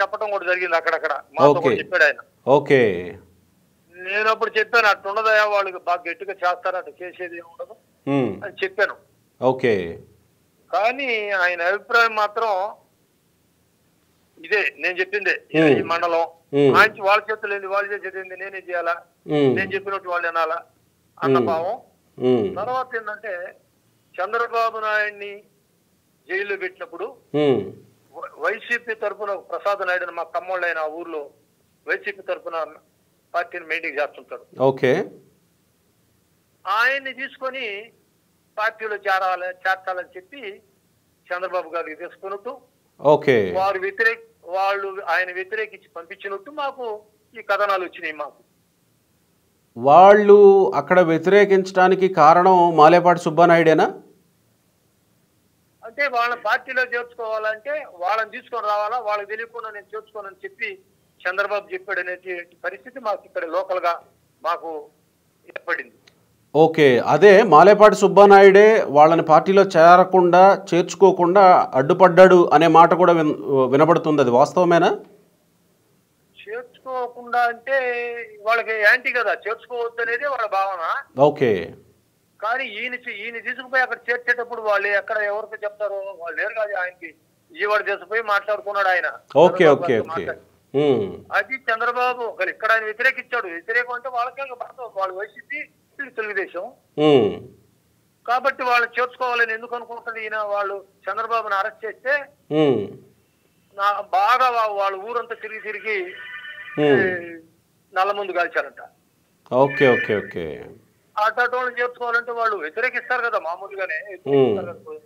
[SPEAKER 2] చెప్పడం కూడా జరిగింది. అక్కడక్కడ మాతో కూడా చెప్పాడు ఆయన.
[SPEAKER 1] ఓకే.
[SPEAKER 2] నేను అప్పుడు చెప్పాను, అట్లుండదయా, వాళ్ళకి బాగా గట్టిగా చేస్తారు, అటు చేసేది ఏముండదు అని చెప్పాను.
[SPEAKER 1] ఓకే.
[SPEAKER 2] కానీ ఆయన అభిప్రాయం మాత్రం ఇదే, నేను చెప్పిందే. ఈ మండలం వాళ్ళ చేతులు ఏంది, వాళ్ళు చేసేది ఏంది, నేనే చేయాలా, నేను చెప్పినట్టు వాళ్ళు వినాలా అన్న భావం. తర్వాత ఏంటంటే చంద్రబాబు నాయుడిని జైల్లో పెట్టినప్పుడు వైసీపీ తరఫున ప్రసాద్ నాయుడు అని మా కమ్మోళ్ళు అయిన ఆ ఊర్లో వైసీపీ తరఫున పార్టీని మెయింటైన్ చేస్తుంటాడు.
[SPEAKER 1] ఓకే.
[SPEAKER 2] ఆయన్ని తీసుకొని పార్టీలో చేర్చాలని చెప్పి చంద్రబాబు గారికి తీసుకున్నట్టు,
[SPEAKER 1] ఓకే,
[SPEAKER 2] వాళ్ళు ఆయన వ్యతిరేకించి పంపించినట్టు మాకు ఈ కథనాలు వచ్చినాయి. మాకు
[SPEAKER 1] వాళ్ళు అక్కడ వ్యతిరేకించడానికి కారణం మాలేపాటి సుబ్బానాయుడేనా?
[SPEAKER 2] అంటే వాళ్ళ పార్టీలో చేర్చుకోవాలంటే వాళ్ళని తీసుకొని రావాలా, వాళ్ళకి తెలియకుండా నేను చేర్చుకోనని చెప్పి చంద్రబాబు చెప్పాడు అనే పరిస్థితి మాకు ఇక్కడ లోకల్ గా మాకు ఏర్పడింది.
[SPEAKER 1] ఓకే. అదే మాలేపాటి సుబ్బానాయుడే వాళ్ళని పార్టీలో చేరకుండా చేర్చుకోకుండా అడ్డుపడ్డాడు అనే మాట కూడా వినబడుతుంది. అది వాస్తవమేనా?
[SPEAKER 2] చేర్చుకోకుండా అంటే వాళ్ళకి యాంటీ కదా, చేర్చుకోవద్దు అనేది వాళ్ళ భావన.
[SPEAKER 1] ఓకే.
[SPEAKER 2] కానీ ఈయన తీసుకుపోయి అక్కడ చేర్చేటప్పుడు వాళ్ళు ఎక్కడ ఎవరికి చెప్తారో వాళ్ళు లేరు కాదు. ఆయనకి ఈవాడు తీసుకుపోయి మాట్లాడుకున్నాడు ఆయన.
[SPEAKER 1] Okay okay okay.
[SPEAKER 2] అది చంద్రబాబు ఇక్కడ ఆయన వ్యతిరేకించాడు. వ్యతిరేకం అంటే వాళ్ళకే వాళ్ళు వైసీపీ తెలుగుదేశం కాబట్టి వాళ్ళు చేర్చుకోవాలని ఎందుకు అనుకుంటుంది ఈయన. వాళ్ళు చంద్రబాబుని అరెస్ట్ చేస్తే బాగా వాళ్ళ ఊరంతా తిరిగి నల్ల ముందు కాల్చారంట.
[SPEAKER 1] Okay okay okay.
[SPEAKER 2] అటువంటి చేర్చుకోవాలంటే వాళ్ళు వ్యతిరేకిస్తారు కదా మామూలుగానే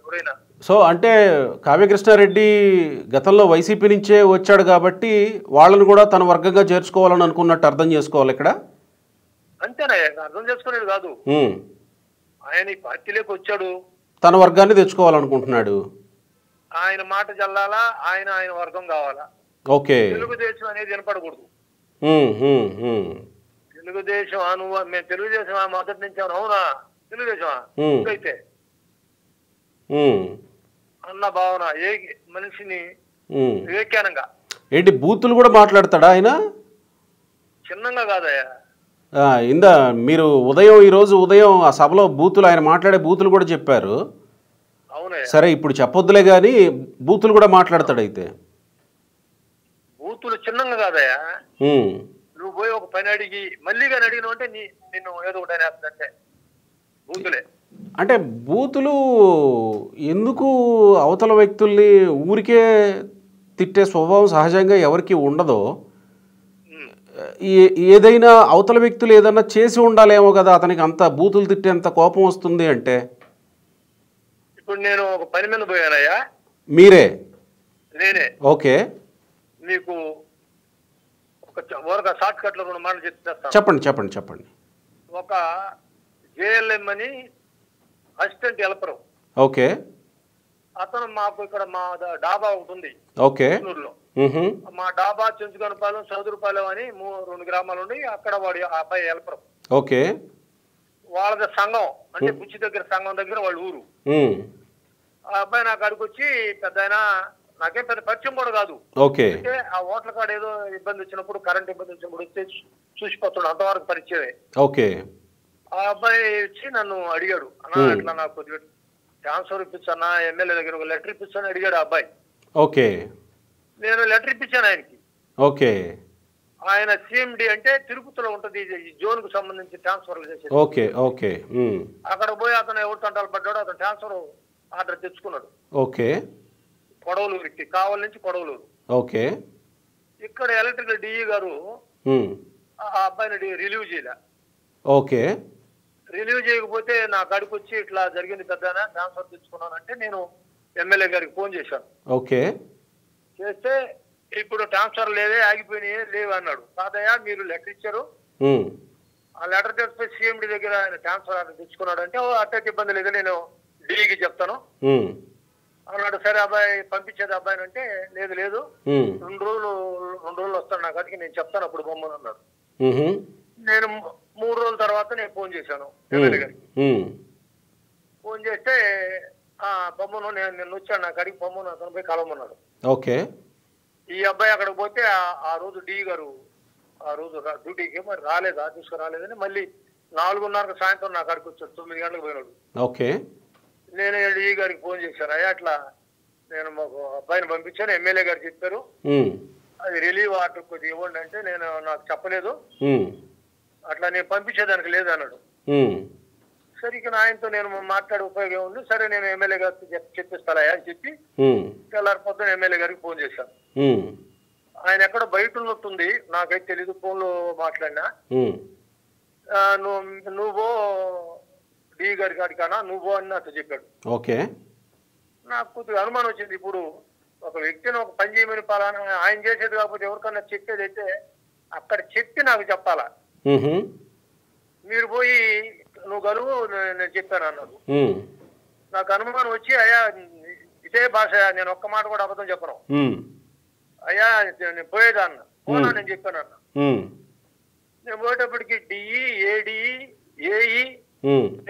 [SPEAKER 2] ఎవరైనా.
[SPEAKER 1] సో అంటే కావ్యకృష్ణారెడ్డి గతంలో వైసీపీ నుంచే వచ్చాడు కాబట్టి వాళ్ళని కూడా తన వర్గంగా చేర్చుకోవాలని అనుకున్నట్టు అర్థం చేసుకోవాలి ఇక్కడ.
[SPEAKER 2] అంతేనా? అర్థం చేసుకునేది కాదు. ఆయన ఈ పార్టీలోకి వచ్చాడు,
[SPEAKER 1] తన వర్గాన్ని తెచ్చుకోవాలనుకుంటున్నాడు.
[SPEAKER 2] ఆయన మాట చల్లాలా, ఆయన వర్గం కావాలా.
[SPEAKER 1] ఓకే.
[SPEAKER 2] తెలుగుదేశం అనేది వినపడకూడదు. తెలుగుదేశం మేము తెలుగుదేశం మొదటి నుంచి అవునా తెలుగుదేశం అయితే అన్న భావన ఏ మనిషిని వివేకానంగా.
[SPEAKER 1] ఏంటి బూతులు కూడా మాట్లాడతాడా ఆయన?
[SPEAKER 2] చిన్నంగా కాదయ్యా.
[SPEAKER 1] మీరు ఈరోజు ఉదయం ఆ సభలో బూతులు, ఆయన మాట్లాడే బూతులు కూడా చెప్పారు.
[SPEAKER 2] అవునే.
[SPEAKER 1] సరే ఇప్పుడు చెప్పొద్దులే గాని బూతులు కూడా మాట్లాడతాడు. అయితే
[SPEAKER 2] బూతులు చిన్నంగా కాదయ్యా. నువ్వు పోయి ఒక పని అడిగి మళ్ళీ కానీ అడిగినావు అంటే నిన్ను ఏదో ఒకటి అనేస్తుందంటే బూతులే.
[SPEAKER 1] అంటే బూతులు ఎందుకు అవతల వ్యక్తుల్ని ఊరికే తిట్టే స్వభావం సహజంగా ఎవరికి ఉండదో. ఏదైనా అవతల వ్యక్తులు ఏదన్నా చేసి ఉండాలేమో కదా అతనికి అంత బూతులు తిట్టేంత కోపం వస్తుంది అంటే.
[SPEAKER 2] ఇప్పుడు నేను ఒక పని మీద పోయానయ్యా.
[SPEAKER 1] మీరే?
[SPEAKER 2] నేనే.
[SPEAKER 1] ఓకే.
[SPEAKER 2] మీకు ఒక షార్ట్ కట్ లో 2 మాటలు చెప్తాను.
[SPEAKER 1] చెప్పండి.
[SPEAKER 2] ఒక జేఎల్ఎం అని అసిస్టెంట్ హెల్పర్.
[SPEAKER 1] ఓకే.
[SPEAKER 2] అతను మాకు ఇక్కడ మా డాబా ఒకటి ఉంది.
[SPEAKER 1] ఓకే.
[SPEAKER 2] మా డాబా చెంచుగనపాలెం, చౌదరిపాలెం అని 2 గ్రామాలు ఉండి అక్కడ వాడి అబ్బాయి హెల్పర్.
[SPEAKER 1] ఓకే.
[SPEAKER 2] వాళ్ళది సంఘం, అంటే బుచ్చి దగ్గర సంఘం దగ్గర వాళ్ళ ఊరు. ఆ అబ్బాయి నాకు అడిగి వచ్చి, పెద్ద ఆయన నాకేం పెద్ద పరిచయం కూడా కాదు. అంటే ఆ ఓట్ల కాడ ఏదో ఇబ్బంది వచ్చినప్పుడు, కరెంట్ ఇబ్బంది వచ్చినప్పుడు వస్తే చూసిపోతున్నాడు, అంతవరకు పరిచయమే. ఆ అబ్బాయి వచ్చి నన్ను అడిగాడు, అన్నా అట్లా నాకు కొద్దిగా ట్రాన్స్ఫర్ ఇప్పించన్నా, ఎమ్మెల్యే దగ్గర ఒక లెటర్ ఇప్పించాను అడిగాడు ఆ అబ్బాయి. నేను లెటర్ ఇప్పించాను ఆయనకి. ఆయన సిఎండి అంటే తిరుపతిలో ఉంటది, ఈ జోన్ కు సంబంధించి ట్రాన్స్ఫర్ చేసేది. అక్కడ పోయి అతను ఎవరు తంటాలు పడ్డాడో అతను ట్రాన్స్ఫర్ ఆర్డర్ తెచ్చుకున్నాడు. కొడవలూరుకి, కావలి నుంచి కొడవలూరు. ఇక్కడ ఎలక్ట్రికల్ డిఈ గారు ఆ అబ్బాయిని రిలీవ్ చేయలే. రిలీవ్ చేయకపోతే నా కాడికి వచ్చి ఇట్లా జరిగింది పెద్దనా, ట్రాన్స్ఫర్ తెచ్చుకున్నానంటే నేను ఎమ్మెల్యే గారికి ఫోన్ చేశాను. చేస్తే ఇప్పుడు ట్రాన్స్ఫర్ లేవే, ఆగిపోయినాయే లేవు అన్నాడు. కాదయ్యా మీరు లెటర్ ఇచ్చారు, ఆ లెటర్ తెచ్చిపోయి సిఎండి దగ్గర ఆయన ట్రాన్స్ఫర్ ఆర్డర్ తెచ్చుకున్నాడు అంటే, అట్టయితే ఇబ్బంది లేదు, నేను డిఈకి చెప్తాను అన్నాడు. సరే అబ్బాయి పంపించేది అబ్బాయిని అంటే, లేదు లేదు 2 రోజులు వస్తాను నా కాడికి, నేను చెప్తాను అప్పుడు బొమ్మను అన్నాడు. నేను 3 రోజుల తర్వాత నేను ఫోన్ చేశాను ఎమ్మెల్యే గారికి. ఫోన్ చేస్తే బొమ్మను నేను వచ్చాను నా కాడికి, బొమ్మను అతను పోయి కలవమన్నాడు. ఈ అబ్బాయి అక్కడికి పోతే ఆ రోజు డి గారు ఆ రోజు డ్యూటీకి మరి రాలేదు, ఆఫీస్కి రాలేదని మళ్ళీ 4:30 సాయంత్రం నా కాడికి వచ్చాడు, 9 గంటలకు పోయినాడు. నేను డి గారికి ఫోన్ చేశాను, అయ్యా అట్లా నేను మాకు అబ్బాయిని పంపించాను, ఎమ్మెల్యే గారు చెప్పారు అది రిలీవ్ ఆర్డర్ కొద్దిగా ఇవ్వండి అంటే, నేను నాకు చెప్పలేదు, అట్లా నేను పంపించేదానికి లేదు అన్నాడు. సరే ఇక ఆయనతో నేను మాట్లాడే ఉపయోగం ఉంది, సరే నేను ఎమ్మెల్యే గారికి చెప్పిస్తాయా అని చెప్పి తెల్లారి పొద్దున ఎమ్మెల్యే గారికి ఫోన్ చేశాను. ఆయన ఎక్కడ బయట ఉన్నట్టుంది, నాకైతే తెలీదు, ఫోన్లో మాట్లాడినా. నువ్వు డి గారి కాడికానా నువ్వు అని అట్లా చెప్పాడు. నాకు కొద్దిగా అనుమానం వచ్చింది. ఇప్పుడు ఒక వ్యక్తిని ఒక పని చేయమని పలానా ఆయన చేసేది కాకపోతే ఎవరికన్నా చెప్పేది అయితే అక్కడ చెప్పి నాకు చెప్పాలా, మీరు పోయి నువ్వు గలువు నేను చెప్పాను అన్నాడు. నాకు అనుమానం వచ్చి, అయ్యా ఇదే భాష, నేను ఒక్క మాట కూడా అబద్ధం చెప్పను, అయ్యా నేను పోయేదా అన్న, పోనా నేను చెప్పాను అన్న. నేను పోయేటప్పటికి DE, AD, AE,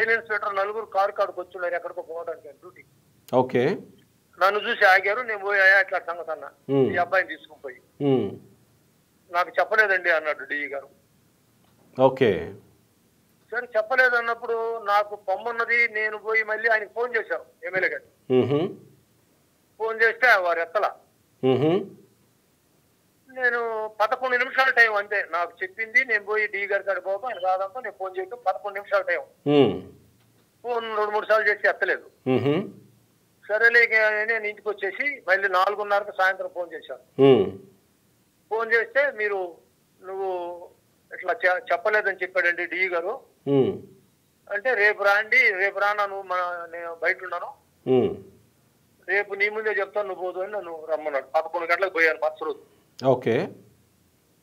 [SPEAKER 2] inspector 4 car కాడికి వచ్చున్నారు ఎక్కడికో పోవడానికి డ్యూటీ. నన్ను చూసి ఆగారు. నేను పోయి, అయ్యా ఇట్లా సంగతి అన్న, ఈ అబ్బాయిని తీసుకుని పోయి, నాకు చెప్పలేదండి అన్నాడు డిఈ గారు. సరే చెప్పలేదు అన్నప్పుడు నాకు పొమ్మన్నది, నేను పోయి మళ్ళీ ఆయనకి ఫోన్ చేశాను ఎమ్మెల్యే గారు. ఫోన్ చేస్తే వారు ఎత్తలా. నేను 11 నిమిషాల టైం అంతే నాకు చెప్పింది. నేను పోయి డి గారి కాడికి పోతా, ఆయన కాదంతా నేను ఫోన్ చేయటం 11 నిమిషాల టైం. ఫోన్ 2-3 సార్లు చేసి ఎత్తలేదు. సరేలే నేను ఇంటికి వచ్చేసి మళ్ళీ 4:30కి సాయంత్రం ఫోన్ చేశాను. ఫోన్ చేస్తే నువ్వు ఇట్లా చెప్పలేదని చెప్పాడండి డి గారు అంటే, రేపు రానా నువ్వు, నేను బయట ఉన్నాను, రేపు నీ ముందే చెప్తాను నువ్వు పోదు అని నన్ను రమ్మన్నాడు. 11 గంటలకు పోయాను మరుసటి రోజు.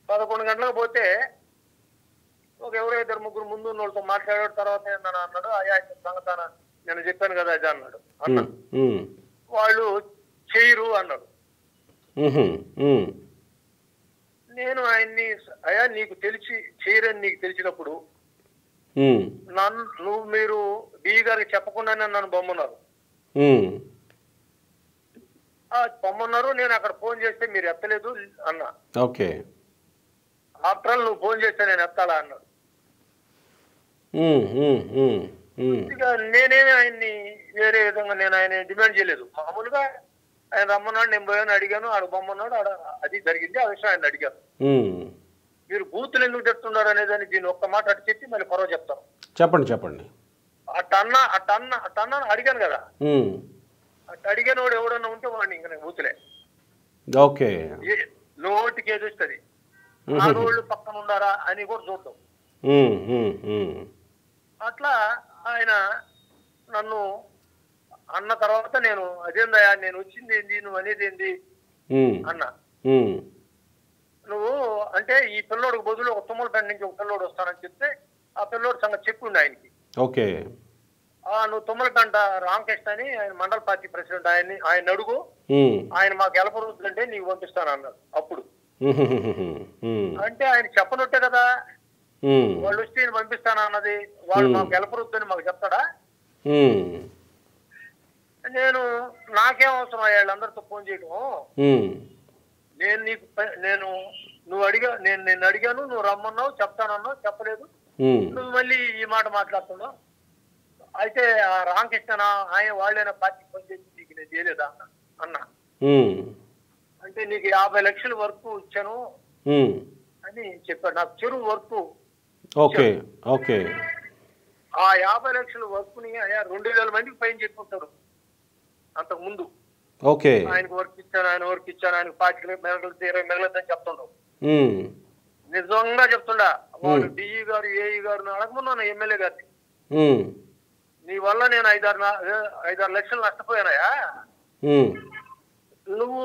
[SPEAKER 2] 11 గంటలకు పోతే ఎవరో 2-3 ముందు ఉన్న వాళ్ళతో మాట్లాడాడు. తర్వాత ఏంటన్నా అన్నాడు, అయ్యా సంగతాన నేను చెప్పాను కదా అది అన్నాడు. అన్న వాళ్ళు చేయరు అన్నాడు. నేను ఆయన్ని, అయ్యా నీకు చేయరని నీకు తెలిసినప్పుడు మీరు డి గారికి చెప్పకుండానే నన్ను బొమ్మన్నారు. పొమ్మన్నారు, నేను అక్కడ ఫోన్ చేస్తే మీరు ఎత్తలేదు అన్నా. ఆఫ్టర్ ఆల్ నువ్వు ఫోన్ చేస్తే నేను ఎత్తాలా అన్నాడు. ఇక నేనేమి ఆయన్ని వేరే విధంగా నేను ఆయన డిమాండ్ చేయలేదు. మామూలుగా ఆయన రమ్మన్నాడు, నేను పోయాను, అడిగాను, ఆడ బొమ్మన్నాడు, అది జరిగింది. ఆ విషయం ఆయన అడిగాను. మీరు బూతులు ఎందుకు చెప్తున్నారు అనేదాన్ని దీన్ని ఒక్క మాట అటు చెప్పి మళ్ళీ పర్వ చెప్తాను.
[SPEAKER 1] చెప్పండి.
[SPEAKER 2] అట్టన్నా అడిగాను కదా, అట్టు అడిగాను వాడు ఎవడన్నా ఉంటే వాడిని ఇంకా బూతులే. నోటికి ఏది వస్తుంది, ఆ రోజు పక్కన ఉండారా అని కూడా చూద్దాం. అట్లా ఆయన నన్ను అన్న తర్వాత నేను, అదేందయ్యా నేను వచ్చింది ఏంది, నువ్వు అనేది ఏంది అన్నా. నువ్వు అంటే ఈ పిల్లోడికి బదులు ఒక తుమ్మలపేట నుంచి ఒక పిల్లోడు వస్తానని చెప్తే ఆ పిల్లోడు సంగతి చెప్పుండి ఆయనకి. నువ్వు తుమ్మలపేట రామకృష్ణ అని ఆయన మండల పార్టీ ప్రెసిడెంట్, ఆయన అడుగు, ఆయన మాకు ఎలపరుద్దంటే నీకు పంపిస్తాను అన్నాడు. అప్పుడు అంటే ఆయన చెప్పనట్టే కదా. వాళ్ళు వచ్చి నేను పంపిస్తాను అన్నది, వాళ్ళు మాకు గెలపరుద్దని మాకు చెప్తాడా? నేను నాకేం అవసరం వాళ్ళందరితో ఫోన్ చేయటం? నేను నువ్వు నేను అడిగాను, నువ్వు రమ్మన్నావు, చెప్తానన్నావు, చెప్పలేదు, నువ్వు మళ్ళీ ఈ మాట మాట్లాడుతున్నావు. అయితే ఆ రామకృష్ణ ఆయన వాళ్ళైనా పార్టీ పనిచేసి నీకు నేను చేయలేదా అన్నా. అంటే నీకు 50 లక్షల వరకు ఇచ్చాను అని చెప్పాడు. నాకు చెరువు వరకు ఆ 50 లక్షల వర్క్ని 2000 మందికి పైన చెప్పుకుంటాడు అంతకు ముందు. ఆయనకు వర్క్ ఇచ్చాను, ఆయనకు 5 మిగలదని చెప్తుండవు. నిజంగా చెప్తుండా. వాళ్ళు డిఈ గారు, ఏఈ గారు అడగమన్నాను ఎమ్మెల్యే గారిని, నీ వల్ల నేను 5-6 లక్షలు నష్టపోయానయా, నువ్వు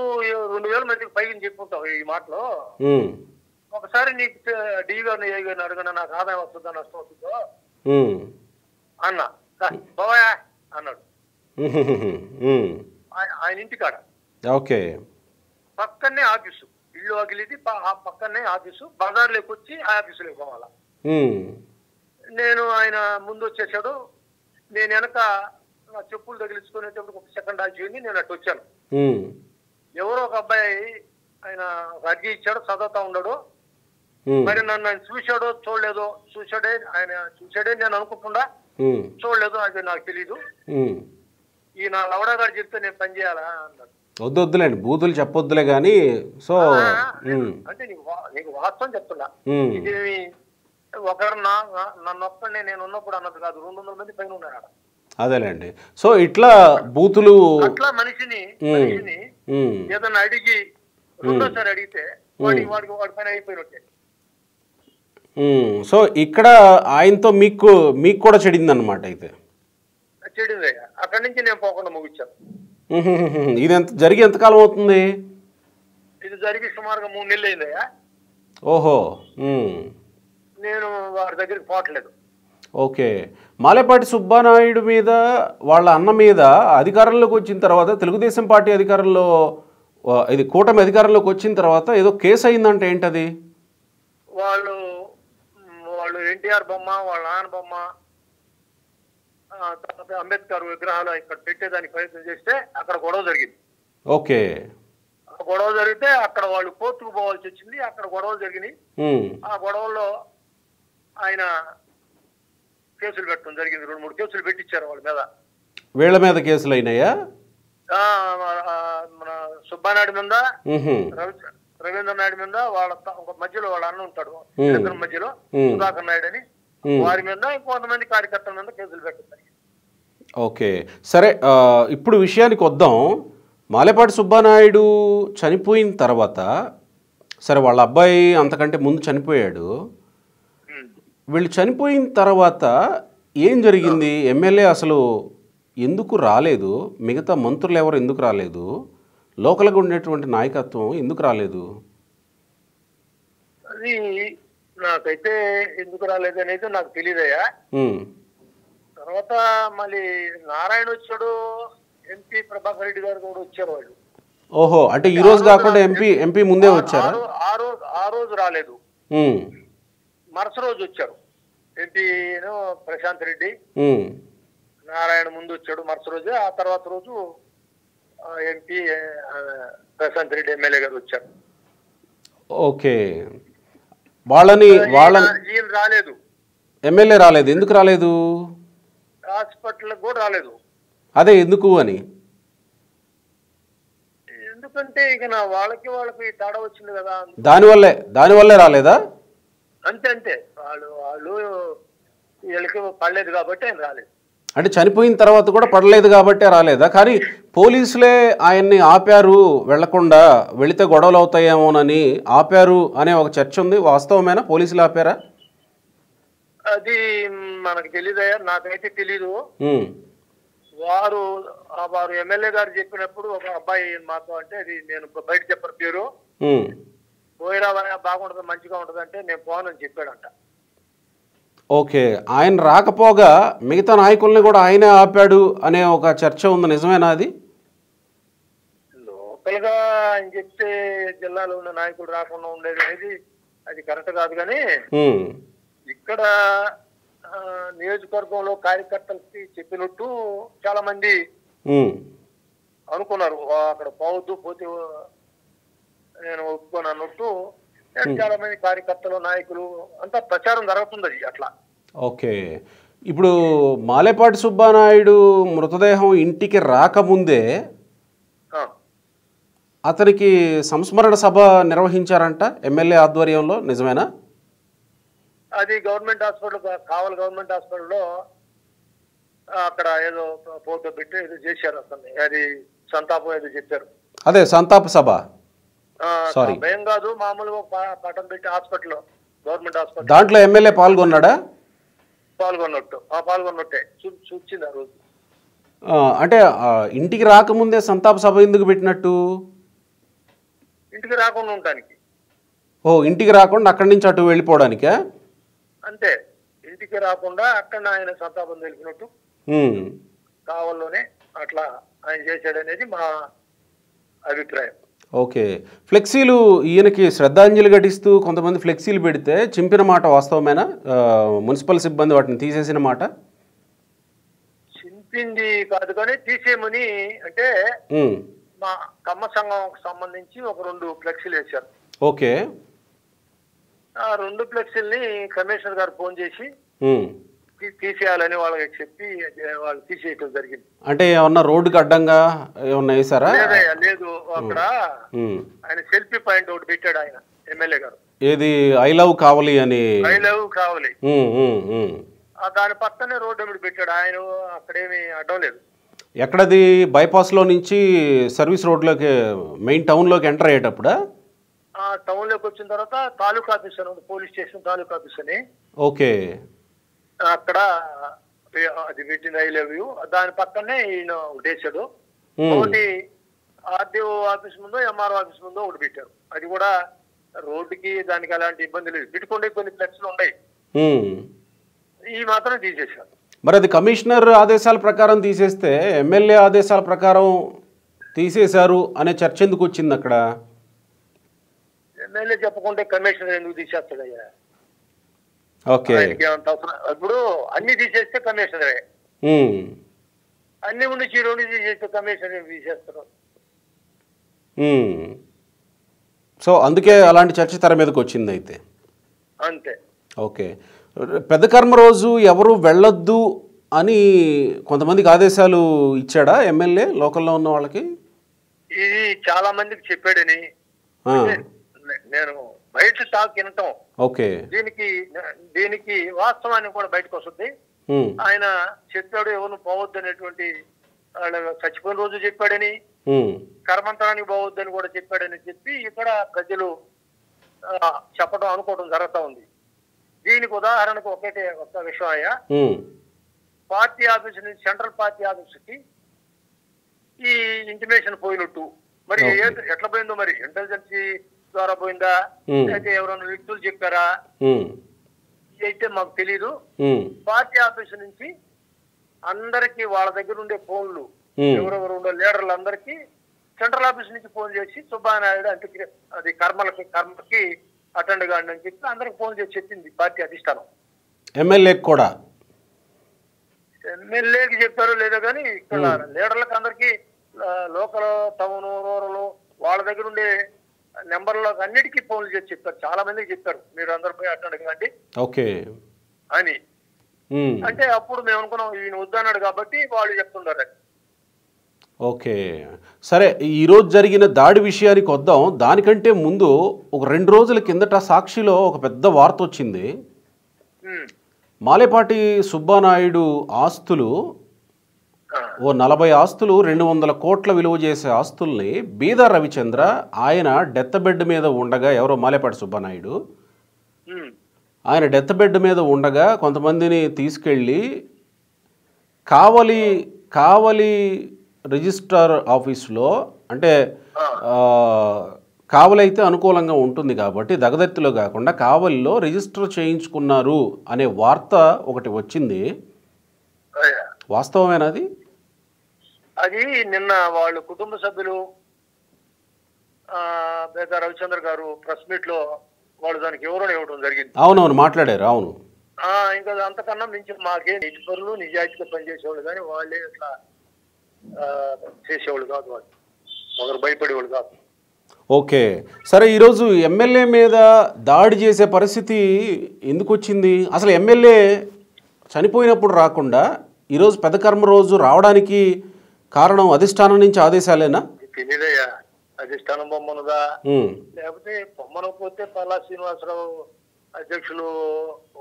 [SPEAKER 2] 2000 మందికి పైకి చెప్పుకుంటావు ఈ మాటలో. ఒకసారి నీకు డిఈ గారిని, ఏఈ గారిని అడగనా, నాకు ఆదాయం వస్తుందా నష్టం వస్తుందో అన్నా. పోయా అన్నాడు. ఆయన ఇంటికాడ పక్కనే ఆఫీసు, ఇల్లు అగిలిది పక్కనే ఆఫీసు, బజార్లోకి వచ్చి ఆ ఆఫీసులోకి పోవాలా. నేను ఆయన ముందు వచ్చేసాడు, నేను వెనక నా చెప్పులు తగిలించుకునేటప్పుడు ఒక సెకండ్ ఆగిపోయింది, నేను అటు వచ్చాను. ఎవరో ఒక అబ్బాయి ఆయన అర్జీ ఇచ్చాడు, చదువుతా ఉన్నాడు. మరి నన్ను ఆయన చూశాడో చూడలేదో, చూశాడే నేను అనుకుంటున్నా, చూడలేదు అది నాకు తెలీదు. ఈ నా లవడా గారు చెప్తే నేను పని చేయాలా అన్నాడు.
[SPEAKER 1] వద్దులేండి, బూతులు చెప్పొద్దులే గాని. సో
[SPEAKER 2] అంటే నీకు వాస్తవం చెప్తున్నా, ఇదేమి ఒకరు నన్ను ఒక్కడే నేను ఉన్నప్పుడు అన్నది కాదు, 200 మంది పైన ఉన్నారు.
[SPEAKER 1] అదేలేండి. సో ఇట్లా బూతులు
[SPEAKER 2] అట్లా మనిషిని ఏదన్నా అడిగి రెండోసారి అడిగితే వాడి పైన అయిపోయినట్టే.
[SPEAKER 1] సో ఇక్కడ ఆయనతో మీకు కూడా చెడింది అనమాట. అయితే
[SPEAKER 2] చెడిందయ్యా, అక్కడి నుంచి నేను పోకుండా ముగించాను.
[SPEAKER 1] ఇది జరిగి ఎంతకాలం అవుతుంది?
[SPEAKER 2] ఇది జరిగి సుమారుగా 3 నెలలు అయిందయ్యా.
[SPEAKER 1] ఓహో.
[SPEAKER 2] నేను వారి దగ్గరికి పోవట్లేదు.
[SPEAKER 1] ఓకే. మాలేపాటి సుబ్బానాయుడు మీద, వాళ్ళ అన్న మీద అధికారంలోకి వచ్చిన తర్వాత, తెలుగుదేశం పార్టీ అధికారంలో, ఇది కూటమి అధికారంలోకి వచ్చిన తర్వాత ఏదో కేసు అయిందంటే ఏంటది?
[SPEAKER 2] వాళ్ళు ఎన్టీఆర్ బొమ్మ, వాళ్ళ నాన్న బొమ్మ, తర్వాత అంబేద్కర్ విగ్రహాలు ఇక్కడ పెట్టేదానికి ప్రయత్నం చేస్తే అక్కడ గొడవ జరిగింది.
[SPEAKER 1] ఓకే.
[SPEAKER 2] గొడవ జరిగితే అక్కడ వాళ్ళు కోర్టుకు పోవాల్సి వచ్చింది. అక్కడ గొడవలు జరిగినాయి. ఆ గొడవల్లో ఆయన కేసులు పెట్టడం జరిగింది. 2-3 కేసులు పెట్టించారు వాళ్ళ మీద.
[SPEAKER 1] వీళ్ళ మీద కేసులు అయినాయా?
[SPEAKER 2] మన సుబ్బానాయుడు మీద, రవీంద్ర నాయుడు మీద, వాళ్ళ మధ్యలో వాళ్ళ అన్న ఉంటాడు ఇద్దరు మధ్యలో, సుధాకర్ నాయుడు అని, వారి మీద, ఇంకొంతమంది కార్యకర్తల మీద కేసులు పెట్టారు.
[SPEAKER 1] ఓకే, సరే. ఇప్పుడు విషయానికి వద్దాం. మాలేపాటి సుబ్బానాయుడు చనిపోయిన తర్వాత, సరే వాళ్ళ అబ్బాయి అంతకంటే ముందు చనిపోయాడు, వీళ్ళు చనిపోయిన తర్వాత ఏం జరిగింది? ఎమ్మెల్యే అసలు ఎందుకు రాలేదు? మిగతా మంత్రులు ఎవరు ఎందుకు రాలేదు? లోకల్గా ఉండేటువంటి నాయకత్వం ఎందుకు రాలేదు?
[SPEAKER 2] అది నాకైతే ఎందుకు రాలేదు అనేది నాకు తెలియదయ్యా. తర్వాత మళ్ళీ నారాయణ వచ్చాడు, ఎంపీ ప్రభాకర్ రెడ్డి గారు కూడా వచ్చారు వాళ్ళు.
[SPEAKER 1] ఓహో, అంటే ఈ రోజు కాకుండా ఎంపీ ముందే వచ్చారా?
[SPEAKER 2] ఆ రోజు రాలేదు, మరుస రోజు వచ్చారు. ఎంపీ ప్రశాంత్ రెడ్డి, నారాయణ ముందు వచ్చాడు మరుస రోజు. ఆ తర్వాత రోజు ఎంపీ ప్రశాంత్ రెడ్డి ఎమ్మెల్యే గారు వచ్చారు.
[SPEAKER 1] ఓకే. ఈయన
[SPEAKER 2] రాలేదు,
[SPEAKER 1] ఎమ్మెల్యే రాలేదు. ఎందుకు రాలేదు?
[SPEAKER 2] హాస్పిటల్ కూడా రాలేదు.
[SPEAKER 1] అదే ఎందుకు అని?
[SPEAKER 2] ఎందుకంటే ఇక వాళ్ళకి తేడా వచ్చింది కదా,
[SPEAKER 1] దానివల్లే రాలేదా?
[SPEAKER 2] అంతే వాళ్ళు వీళ్ళకి పడలేదు కాబట్టి ఆయన రాలేదు.
[SPEAKER 1] అంటే చనిపోయిన తర్వాత కూడా పడలేదు కాబట్టే రాలేదా? కానీ పోలీసులే ఆయన్ని ఆపారు, వెళ్లకుండా, వెళితే గొడవలు అవుతాయేమోనని ఆపారు అనే ఒక చర్చ ఉంది. వాస్తవమేనా? పోలీసులు ఆపారా?
[SPEAKER 2] అది మనకు తెలీదయ్యా, నాకైతే తెలీదు. వారు ఎమ్మెల్యే గారు చెప్పినప్పుడు ఒక అబ్బాయి మాతో, అంటే అది నేను బయట చెప్పిన పేరు, పోయిరావా బాగుంటుంది, మంచిగా ఉంటుంది అంటే నేను పోనని చెప్పాడంట.
[SPEAKER 1] ఓకే. ఆయన రాకపోగా మిగతా నాయకుల్ని కూడా ఆయనే ఆపాడు అనే ఒక చర్చ ఉంది. నిజమేనా అది?
[SPEAKER 2] లోకల్ గా ఆయన చెప్తే జిల్లాలో ఉన్న నాయకులు రాకుండా ఉండేది అనేది అది కరెక్ట్ కాదు. కానీ ఇక్కడ నియోజకవర్గంలో కార్యకర్తలకి చెప్పినట్టు చాలా మంది అనుకున్నారు, అక్కడ పోవద్దు, పోతే నేను ఒప్పుకోను అన్నట్టు చాలా మంది కార్యకర్తలు, నాయకులు అంతా ప్రచారం జరుగుతుంది అట్లా.
[SPEAKER 1] ఓకే, ఇప్పుడు మాలేపాటి సుబ్బానాయుడు మృతదేహం ఇంటికి రాకముందే అతనికి సంస్మరణ సభ నిర్వహించారంట ఎమ్మెల్యే ఆధ్వర్యంలో, నిజమేనా?
[SPEAKER 2] అది గవర్నమెంట్ హాస్పిటల్, కావలి గవర్నమెంట్ హాస్పిటల్లో అక్కడ ఏదో ఫోటో పెట్టి ఏదో చేశారు అతన్ని, అది సంతాపం ఏదో చెప్పారు.
[SPEAKER 1] అదే సంతాప సభ,
[SPEAKER 2] భయం కాదు, మామూలుగా పటం పెట్టి హాస్పిటల్, గవర్నమెంట్ హాస్పిటల్.
[SPEAKER 1] దాంట్లో ఎమ్మెల్యే పాల్గొన్నాడా?
[SPEAKER 2] పాల్గొన్నట్టే చూచింది ఆ రోజు.
[SPEAKER 1] అంటే ఇంటికి రాకముందే సంతాప సభ ఎందుకు పెట్టినట్టు?
[SPEAKER 2] ఇంటికి రాకుండా ఉండటానికి.
[SPEAKER 1] ఓ, ఇంటికి రాకుండా అక్కడి నుంచి అటు వెళ్ళిపోవడానికా?
[SPEAKER 2] అంతే, ఇంటికి రాకుండా అక్కడ ఆయన సంతాపం తెలిపినట్టు కావాలలోనే అట్లా ఆయన చేశాడనేది మా అభిప్రాయం.
[SPEAKER 1] ఓకే, ఫ్లెక్సీలు ఈయనకి శ్రద్ధాంజలి ఘటిస్తూ కొంతమంది ఫ్లెక్సీలు పెడితే చింపిన మాట వాస్తవమేనా? మున్సిపల్ సిబ్బంది వాటిని తీసేసిన మాట?
[SPEAKER 2] చింపింది కాదు కానీ తీసేయమని, అంటే మా కమ్మ సంఘం సంబంధించి ఒక 2 ఫ్లెక్సీలు వేశారు.
[SPEAKER 1] ఓకే,
[SPEAKER 2] ఆ 2 ఫ్లెక్సీల్ని కమిషనర్ గారు ఫోన్ చేసి తీసేయాలని వాళ్ళకి చెప్పి వాళ్ళు తీసేయటం జరిగింది.
[SPEAKER 1] అంటే ఏమన్నా రోడ్డుకి అడ్డంగా ఏమన్నా వేసారా?
[SPEAKER 2] లేదు, అక్కడ ఆయన సెల్ఫీ పాయింట్ ఒకటి పెట్టాడు ఆయన ఎమ్మెల్యే గారు.
[SPEAKER 1] ఏది? ఐ లవ్ కావలి అని.
[SPEAKER 2] ఐ లవ్ కావలి, దాని పక్కనే రోడ్డు ఒకటి పెట్టాడు ఆయన. అక్కడేమి అడ్డం లేదు.
[SPEAKER 1] ఎక్కడది? బైపాస్ లో నుంచి సర్వీస్ రోడ్లోకి, మెయిన్ టౌన్ లోకి ఎంటర్ అయ్యేటప్పుడా?
[SPEAKER 2] టౌన్ లోకి వచ్చిన తర్వాత తాలూకా ఆఫీస్ అని, పోలీస్ స్టేషన్ తాలూకా ఆఫీస్ అని.
[SPEAKER 1] ఓకే,
[SPEAKER 2] అక్కడ అది పెట్టింది ఐ లవ్ యూ. దాని పక్కనే ఈయన వేసాడు. ఒకటి ఆర్టీఓ ఆఫీస్ ముందు, ఎంఆర్ఓ ఆఫీస్ ముందు ఒకటి పెట్టారు. అది కూడా రోడ్డుకి దానికి అలాంటి ఇబ్బంది లేదు. పెట్టుకుంటే కొన్ని ఫ్లెక్స్లు ఉన్నాయి, ఈ మాత్రం తీసేశారు.
[SPEAKER 1] మరి అది కమిషనర్ ఆదేశాల ప్రకారం తీసేస్తే ఎమ్మెల్యే ఆదేశాల ప్రకారం తీసేశారు అనే చర్చ ఎందుకు వచ్చింది అక్కడ?
[SPEAKER 2] ఎమ్మెల్యే చెప్పకుంటే కమిషనర్ ఎందుకు తీసేస్తాడయ్యా?
[SPEAKER 1] ఓకే,
[SPEAKER 2] ఇప్పుడు అన్ని తీసేస్తే కమిషనరే, అన్ని ఉండి చీరోని తీసేస్తే కమిషనర్ తీసేస్తారు.
[SPEAKER 1] సో అందుకే అలాంటి చర్చ తెర మీదకి వచ్చింది అయితే.
[SPEAKER 2] అంతే.
[SPEAKER 1] ఓకే, పెద్ద కర్మ రోజు ఎవరు వెళ్ళొద్దు అని కొంతమందికి ఆదేశాలు ఇచ్చాడా ఎమ్మెల్యే లోకల్లో ఉన్న వాళ్ళకి?
[SPEAKER 2] ఇది చాలా మందికి చెప్పాడని నేను బయట టాక్ వినటం.
[SPEAKER 1] ఓకే,
[SPEAKER 2] దీనికి వాస్తవాన్ని కూడా బయటకు వస్తుంది. ఆయన చెప్పాడు ఎవరు పోవద్దు అనేటువంటి, చచ్చిపోయిన రోజు చెప్పాడని, కర్మంతరానికి పోవద్దని కూడా చెప్పాడని చెప్పి ఇక్కడ ప్రజలు చెప్పడం, అనుకోవడం జరుగుతూ ఉంది. దీనికి ఉదాహరణకు ఒక విషయం అయ్యా, పార్టీ ఆఫీస్ నుంచి సెంట్రల్ పార్టీ ఆఫీస్కి ఈ ఇంటిమేషన్ పోయినట్టు, మరి ఎట్లా పోయిందో, మరి ఇంటెలిజెన్సీ ద్వారా పోయిందా, అయితే ఎవరైనా వ్యక్తులు చెప్పారా, అయితే మాకు తెలీదు. పార్టీ ఆఫీస్ నుంచి అందరికి వాళ్ళ దగ్గర ఉండే ఫోన్లు, ఎవరెవరు ఉండే లీడర్లు అందరికి సెంట్రల్ ఆఫీస్ నుంచి ఫోన్ చేసి సుబ్బానాయుడు అంటే అది కర్మకి అటెండ్ కాండి అని చెప్పి అందరికి ఫోన్ చేసి చెప్పింది పార్టీ అధిష్టానం.
[SPEAKER 1] ఎమ్మెల్యేకి కూడా?
[SPEAKER 2] ఎమ్మెల్యేకి చెప్పారు లేదో కానీ ఇక్కడ లీడర్లకు అందరికి, లోకల్, టౌన్, రూరల్ వాళ్ళ దగ్గర ఉండే నెంబర్లో అన్నిటికీ ఫోన్లు చేసి చెప్పారు. చాలా మందికి చెప్పారు మీరు అందరు పోయి అటెండ్ కాండి అని. అంటే అప్పుడు మేము అనుకున్నాం ఈయన వద్దన్నాడు కాబట్టి వాళ్ళు చెప్తున్నారు.
[SPEAKER 1] ఓకే, సరే, ఈరోజు జరిగిన దాడి విషయానికి వద్దాం. దానికంటే ముందు ఒక 2 రోజుల కిందట సాక్షిలో ఒక పెద్ద వార్త వచ్చింది. మాలేపాటి సుబ్బానాయుడు ఆస్తులు, ఓ 40 ఆస్తులు, 200 కోట్ల విలువ చేసే ఆస్తుల్ని బీదా రవిచంద్ర ఆయన డెత్ బెడ్ మీద ఉండగా, ఎవరో మాలేపాటి సుబ్బానాయుడు ఆయన డెత్ బెడ్ మీద ఉండగా కొంతమందిని తీసుకెళ్ళి కావలి రిజిస్ట్రార్ ఆఫీస్లో, అంటే కావలి అయితే అనుకూలంగా ఉంటుంది కాబట్టి దగదత్తిలో కాకుండా కావలిలో రిజిస్టర్ చేయించుకున్నారు అనే వార్త ఒకటి వచ్చింది. వాస్తవమేనాది?
[SPEAKER 2] అది నిన్న వాళ్ళు కుటుంబ సభ్యులు బేదా రవిచంద్ర గారు ప్రెస్ మీట్ లో వాళ్ళు దానికి ఎవరో ఇవ్వడం జరిగింది.
[SPEAKER 1] అవునవును, మాట్లాడారు. అవును,
[SPEAKER 2] ఇంకా అంతకన్నా మించి మాకే నీతి పరులు నిజాయితీగా పనిచేసేవాళ్ళు కానీ వాళ్ళే ఇట్లా చేసేవాళ్ళు కాదు, వాళ్ళు ఒకరు భయపడేవాళ్ళు కాదు.
[SPEAKER 1] ఓకే, సరే. ఈరోజు ఎమ్మెల్యే మీద దాడి చేసే పరిస్థితి ఎందుకు వచ్చింది? అసలు ఎమ్మెల్యే చనిపోయినప్పుడు రాకుండా ఈరోజు పెద్ద కర్మ రోజు రావడానికి కారణం అధిష్టానం నుంచి ఆదేశాలేనా?
[SPEAKER 2] తెలియదయ్యా, అధిష్టానం బొమ్మనుగా లేకపోతే బొమ్మనకపోతే పల్లా శ్రీనివాసరావు అధ్యక్షులు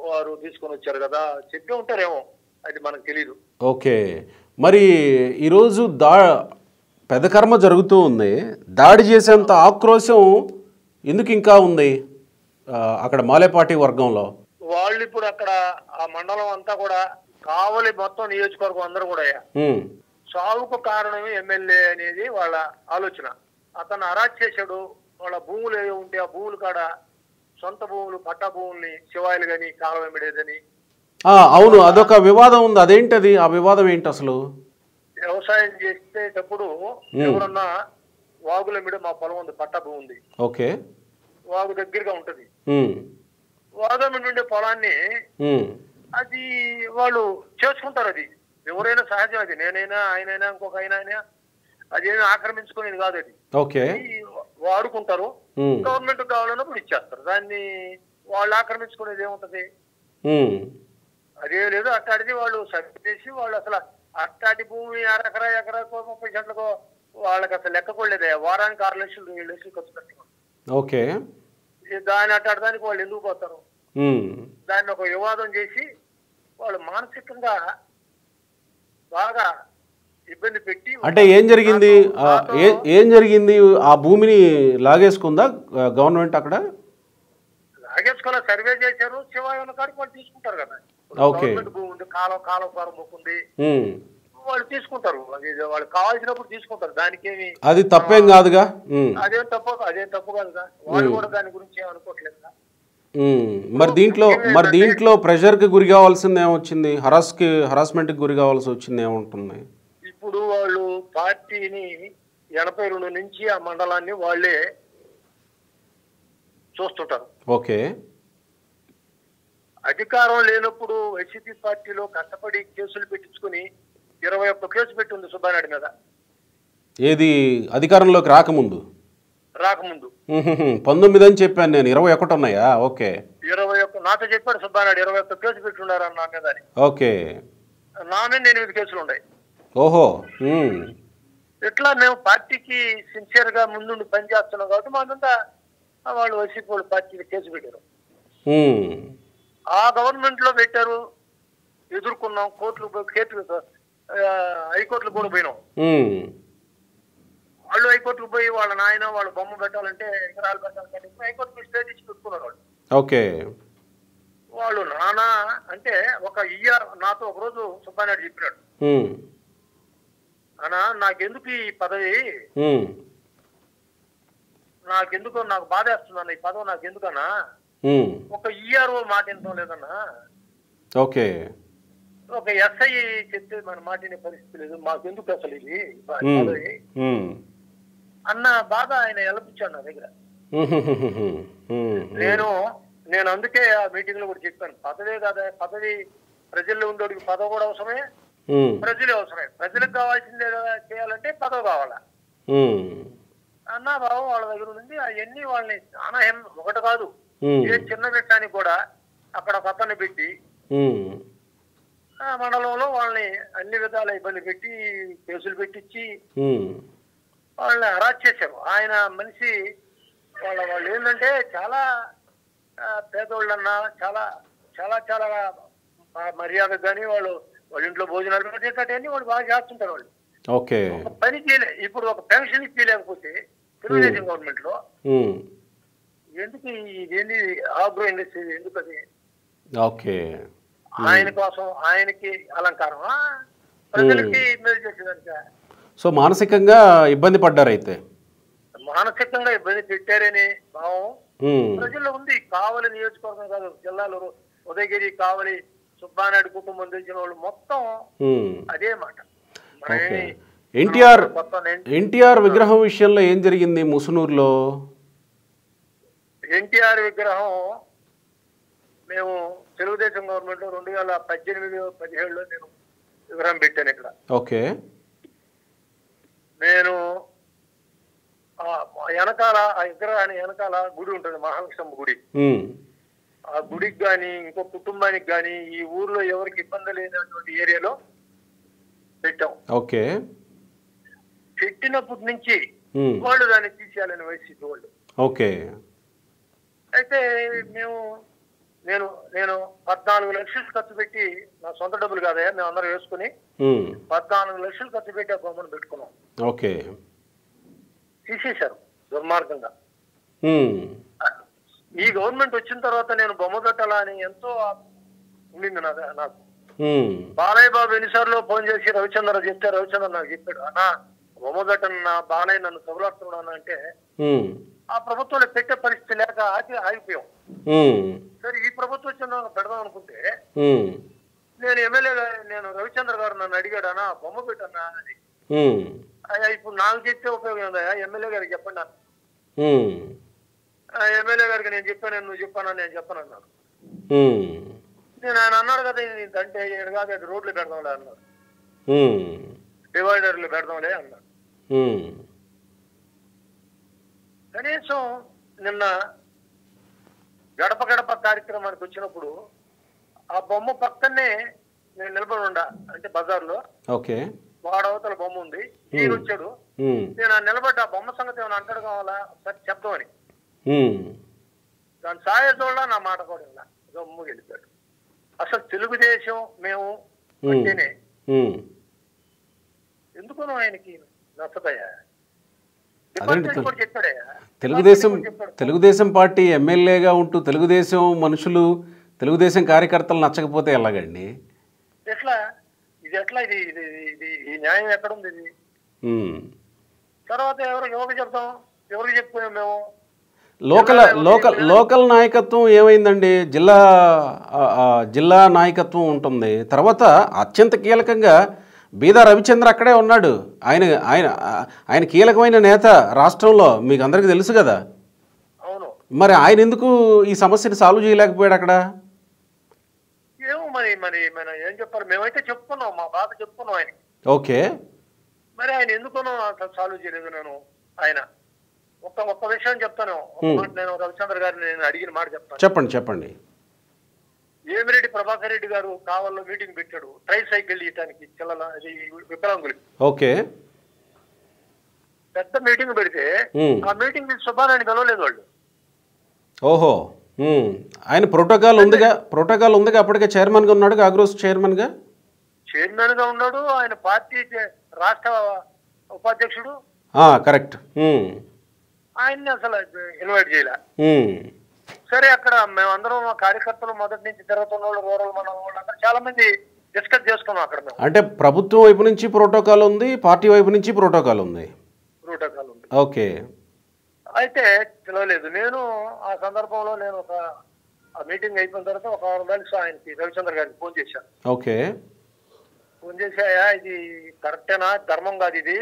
[SPEAKER 2] వారు తీసుకొని వచ్చారు కదా, చెప్పి ఉంటారేమో, అది మనకు తెలీదు.
[SPEAKER 1] ఓకే, మరి ఈరోజు పెద్ద కర్మ జరుగుతూ ఉంది, దాడి చేసేంత ఆక్రోశం ఎందుకు ఇంకా ఉంది అక్కడ మాలేపాటి వర్గంలో?
[SPEAKER 2] వాళ్ళు ఇప్పుడు అక్కడ ఆ మండలం అంతా కూడా కావలి మొత్తం నియోజకవర్గం అందరూ కూడా సావుకు కారణమే ఎమ్మెల్యే అనేది వాళ్ళ ఆలోచన. అతను అరాచ్ చేశాడు, వాళ్ళ భూములు ఏ ఉంటే ఆ భూములు కాడ సొంత భూములు పట్టా భూముల్ని శివాయిలు కానీ కాలం వెంబడేదని.
[SPEAKER 1] అవును, అదొక వివాదం ఉంది. అదేంటది? ఆ వివాదం ఏంటి అసలు?
[SPEAKER 2] వ్యవసాయం చేసేటప్పుడు ఎవరన్నా వాగుల మీద మా పొలం ఉంది, పట్టా భూమి ఉంది,
[SPEAKER 1] ఓకే,
[SPEAKER 2] వాగు దగ్గరగా ఉంటది, వాగు మీద ఉండే పొలాన్ని అది వాళ్ళు చేసుకుంటారు. అది ఎవరైనా సహజం, అది నేనైనా ఆయనైనా ఇంకొక అయినా అదేమి ఆక్రమించుకునేది కాదు, అది
[SPEAKER 1] ఓకే
[SPEAKER 2] వాడుకుంటారు. గవర్నమెంట్ కావాలన్నప్పుడు ఇచ్చేస్తారు, దాన్ని వాళ్ళు ఆక్రమించుకునేది ఏముంటది? అదే లేదు. అట్టాడిది వాళ్ళు సర్వే చేసి వాళ్ళు అసలు అట్టాటి భూమి ఎకరా 30 సెంట్లకు వాళ్ళకి అసలు లెక్క కొడలేదే. వారానికి 6 లక్షలు 7 లక్షలు ఖర్చు పెట్టుకోండి.
[SPEAKER 1] ఓకే,
[SPEAKER 2] దాని అట్టాడి దానికి వాళ్ళు ఎందుకు పోతారు? దాన్ని ఒక వివాదం చేసి వాళ్ళు మానసికంగా బాగా ఇబ్బంది పెట్టి.
[SPEAKER 1] అంటే ఏం జరిగింది? ఏం జరిగింది? ఆ భూమిని లాగేసుకుందా గవర్నమెంట్? అక్కడ
[SPEAKER 2] లాగేసుకోవాలి, సర్వే చేశారు, శివాయున్న కాడికి వాళ్ళు తీసుకుంటారు కదా. గవర్నమెంట్ భూమి ఉంది, కాలం ఫారం ఉంది, వాళ్ళు తీసుకుంటారు. అది వాళ్ళకి కావాల్సినప్పుడు తీసుకుంటారు, దానికేమి
[SPEAKER 1] అది తప్పేం కాదుగా.
[SPEAKER 2] అదేం తప్పు కాదుగా, వాళ్ళు కూడా దాని గురించి ఏం అనుకోవట్లేదు.
[SPEAKER 1] మరి దీంట్లో ప్రెషర్ కి గురి కావాల్సింది ఏమొచ్చింది? హరాస్మెంట్ కి గురి కావాల్సి వచ్చింది ఏముంటుంది?
[SPEAKER 2] ఇప్పుడు వాళ్ళు పార్టీని 82 నుంచి ఆ మండలాన్ని వాళ్ళే చూస్తుంటారు.
[SPEAKER 1] ఓకే,
[SPEAKER 2] అధికారం లేనప్పుడు వైసీపీ పార్టీలో కష్టపడి కేసులు పెట్టించుకుని 21 కేసు పెట్టి ఉంది సుబ్బానాయుడు మీద.
[SPEAKER 1] ఏది అధికారంలోకి రాకముందు? 19 అని చెప్పాను నేను, 21 ఉన్నాయా? ఓకే,
[SPEAKER 2] 21 నాతో చెప్పాడు సుబ్బానాయుడు, 21 కేసు పెట్టి ఉన్నారు నా మీద.
[SPEAKER 1] ఓకే,
[SPEAKER 2] నా మీద 8 కేసులు ఉన్నాయి.
[SPEAKER 1] ఓహో,
[SPEAKER 2] ఇట్లా మేము పార్టీకి సిన్సియర్ గా ముందుండి పనిచేస్తున్నాం కాబట్టి మా మీద వాళ్ళు వైసీపీ వాళ్ళు పార్టీకి కేసు పెట్టారు. ఆ గవర్నమెంట్ లో పెట్టారు, ఎదుర్కొన్నాం, హైకోర్టులు కూడా పోయినాం. వాళ్ళు హైకోర్టుకు పోయి వాళ్ళ నాయన వాళ్ళ బొమ్మ పెట్టాలంటే ఎకరాలు పెట్టాలంటే హైకోర్టు స్టే ఇచ్చి పెట్టుకున్నారు వాళ్ళు.
[SPEAKER 1] ఓకే,
[SPEAKER 2] వాళ్ళు నానా అంటే ఒక ఇయర్ నాతో ఒక రోజు సుబ్బానాయుడు చెప్పినాడు, అన్నా నాకెందుకు ఈ పదవి, నాకు బాధేస్తున్నాను ఈ పదవి, నాకెందుకన్నా ఒక ఈఆర్ఓ మాట వినటం లేదన్నా,
[SPEAKER 1] ఓకే,
[SPEAKER 2] ఒక ఎస్ఐ చెప్తే మన మాట వినే పరిస్థితి లేదు, మాకెందుకు అసలు ఇది పదవి అన్న బాధ ఆయన ఎలపించాడు నా దగ్గర. నేను అందుకే ఆ మీటింగ్ లో కూడా చెప్పాను, పదవే కదా, పదవి ప్రజల్లో ఉండేవాడికి పదవి కూడా అవసరమే, ప్రజలే అవసరమే, ప్రజలకు కావాల్సిందే కదా చేయాలంటే పదవి కావాలా అన్నా బాబు. వాళ్ళ దగ్గర ఉంది అవన్నీ వాళ్ళని చాలా ఒకటి కాదు, ఏ చిన్న విషయానికి కూడా అక్కడ పక్కన పెట్టి మండలంలో వాళ్ళని అన్ని విధాల ఇబ్బంది పెట్టి కేసులు పెట్టించి వాళ్ళని అరాచ్ చేశారు. ఆయన మనిషి వాళ్ళు ఏంటంటే చాలా పేదోళ్ళన్నా చాలా చాలా చాలా మర్యాద కానీ వాళ్ళ ఇంట్లో భోజనాలు పెట్టేటన్నీ వాళ్ళు బాగా చేస్తుంటారు. వాళ్ళు పని చేయలే, ఇప్పుడు ఒక పెన్షన్ ఇప్పలేకపోతే తెలుగుదేశం గవర్నమెంట్ లో ఎందుకు ఇదేంటి ఆగ్రో ఇండస్ట్రీ ఎందుకు అది? ఆయన కోసం ఆయనకి అలంకారం, ప్రజలకి మేలు చేసేదానిక.
[SPEAKER 1] సో మానసికంగా ఇబ్బంది పడ్డారు, అయితే
[SPEAKER 2] మానసికంగా ఇబ్బంది పెట్టారని భావం ప్రజల్లో ఉంది. కావలి నియోజకవర్గం కాదు, జిల్లాలో ఉదయగిరి, కావలి, సుబ్బానాయుడు కుటుంబం తెలిసిన వాళ్ళు మొత్తం అదే మాట.
[SPEAKER 1] ఎన్టీఆర్ విగ్రహం విషయంలో ఏం జరిగింది ముసునూరులో?
[SPEAKER 2] ఎన్టీఆర్ విగ్రహం మేము తెలుగుదేశం గవర్నమెంట్ లో 2018-17లో నేను వివరం పెట్టాను ఇక్కడ.
[SPEAKER 1] ఓకే.
[SPEAKER 2] నేను వెనకాల ఆ విగ్రహాన్ని వెనకాల గుడి ఉంటుంది, మహాలక్ష్మి గుడి. ఆ గుడికి గాని ఇంకో కుటుంబానికి గాని ఈ ఊర్లో ఎవరికి ఇబ్బంది లేనటువంటి ఏరియాలో పెట్టాం.
[SPEAKER 1] ఓకే.
[SPEAKER 2] పెట్టినప్పటి నుంచి వాళ్ళు దాన్ని తీసేయాలని వైసీపీ వాళ్ళు.
[SPEAKER 1] ఓకే.
[SPEAKER 2] అయితే నేను 14 లక్షలు ఖర్చు పెట్టి, నా సొంత డబ్బులు కాదయా, మేము అందరం వేసుకుని 14 లక్షలు ఖర్చు పెట్టి ఆ బొమ్మను పెట్టుకున్నాం.
[SPEAKER 1] ఓకే.
[SPEAKER 2] తీసేశారు దుర్మార్గంగా. ఈ గవర్నమెంట్ వచ్చిన తర్వాత నేను బొమ్మ పెట్టాలా అని ఎంతో ఉండింది నాకు. బాలయ్య బాబు ఎన్నిసార్లు ఫోన్ చేసి రవిచంద్ర చెప్తే రవిచంద్ర నాకు చెప్పాడు, అన్నా బొమ్మ పెట్టను బాలయ్య నన్ను తగులాడుతున్నాను అంటే ఆ ప్రభుత్వంలో పెట్టే పరిస్థితి లేక ఆగిపోయాం. సరే ఈ ప్రభుత్వం వచ్చిన పెడదాం అనుకుంటే నేను ఎమ్మెల్యేగా నేను రవిచంద్ర గారు నన్ను అడిగాడు, అన్నా బొమ్మ పెట్టన్నా అని. ఇప్పుడు నాకు చెప్తే ఉపయోగం ఉందా, ఎమ్మెల్యే గారికి చెప్పండి అన్న. ఎమ్మెల్యే గారికి నేను చెప్పాను, నువ్వు చెప్పానా, నేను చెప్పను అన్నాడు. నేను ఆయన అన్నాడు కదా అంటే ఇక్కడ కాదు అది రోడ్లు పెడదాంలే అన్నాడు, డివైడర్లు పెడదాంలే అన్నాడు. కనీసం నిన్న గడప గడప కార్యక్రమానికి వచ్చినప్పుడు ఆ బొమ్మ పక్కనే నేను నిలబడి ఉండా, అంటే బజార్లో వాడవతల బొమ్మ ఉంది, ఈయన వచ్చాడు. నేను ఆ నిలబడ్డా బొమ్మ సంగతి ఏమైనా అంటాడు కావాలా సరే చెప్తామని. దాని సాయదోళ్ళ నా మాట కూడా ఇలా గమ్ము వెళ్ళిపోయాడు. అసలు తెలుగుదేశం మేము అంటేనే ఎందుకు ఆయనకి నచ్చదయ్యా, చెప్పాడయ్యా.
[SPEAKER 1] తెలుగుదేశం పార్టీ ఎమ్మెల్యేగా ఉంటూ తెలుగుదేశం మనుషులు తెలుగుదేశం కార్యకర్తలు నచ్చకపోతే ఎలాగండి?
[SPEAKER 2] ఎట్లా ఇది ఈ న్యాయం ఎక్కడుంది ఇది? తర్వాత ఎవరికి చెప్తాం, ఎవరికి చెప్పుకున్నాం మేము?
[SPEAKER 1] లోకల్ నాయకత్వం ఏమైందండి? జిల్లా నాయకత్వం ఉంటుంది. తర్వాత అత్యంత కీలకంగా బీదా రవిచంద్ర అక్కడే ఉన్నాడు. ఆయన కీలకమైన నేత రాష్ట్రంలో, మీకు అందరికీ తెలుసు కదా. మరి ఆయన ఎందుకు ఈ సమస్యని సాల్వ్ చేయలేకపోయాడు అక్కడ?
[SPEAKER 2] ఏమో మరి మనం ఏం చెప్పాలి, మేమైతే చెప్పుకున్నాం, మా బాధ చెప్పుకున్నాం ఆయన.
[SPEAKER 1] ఓకే.
[SPEAKER 2] మరి ఆయన ఎందుకునో సాల్వ్ చేయలేదు. నేను ఆయన ఒక్క విషయం చెప్తాను. నేను రవిచంద్ర గారిని నేను అడిగిన మాట చెప్తాను.
[SPEAKER 1] చెప్పండి.
[SPEAKER 2] ఏమిరెడ్డి ప్రభాకర్ రెడ్డి గారు కావల్లో మీటింగ్ పెట్టాడు ట్రై సైకిల్ ఇవ్వడానికి వికలాంగులకి.
[SPEAKER 1] ఓకే.
[SPEAKER 2] పెద్ద మీటింగ్ పెడితే ఆ మీటింగ్ సుబ్బారాయుడు కలవలేదు వాళ్ళు.
[SPEAKER 1] ఓహో. ఆయన ప్రోటోకాల్ ఉందిగా అప్పటికే చైర్మన్ గా ఉన్నాడు, ఆగ్రోస్ చైర్మన్ గా
[SPEAKER 2] ఉన్నాడు. ఆయన పార్టీ రాష్ట్ర ఉపాధ్యక్షుడు.
[SPEAKER 1] కరెక్ట్.
[SPEAKER 2] ఆయన్ని అసలు ఇన్వైట్ చేయలే. సరే అక్కడ మేమందరం కార్యకర్తలు మొదటి నుంచి తిరుగుతున్న వాళ్ళు, రూరల్ మన వాళ్ళు అక్కడ చాలా మంది డిస్కస్ చేసుకున్నాం అక్కడ.
[SPEAKER 1] అంటే ప్రభుత్వం వైపు నుంచి ప్రోటోకాల్ ఉంది, పార్టీ వైపు నుంచి ప్రోటోకాల్ ఉంది. ఓకే.
[SPEAKER 2] అయితే పిలవలేదు. నేను ఆ సందర్భంలో నేను ఆ మీటింగ్ అయిపోయిన తర్వాత ఒక 6 నెలలు ఆయనకి రవిచంద్ర గారికి ఫోన్ చేశాను.
[SPEAKER 1] ఓకే.
[SPEAKER 2] ఫోన్ చేశాయా, ఇది కరెక్టేనా, ధర్మం కాదు ఇది,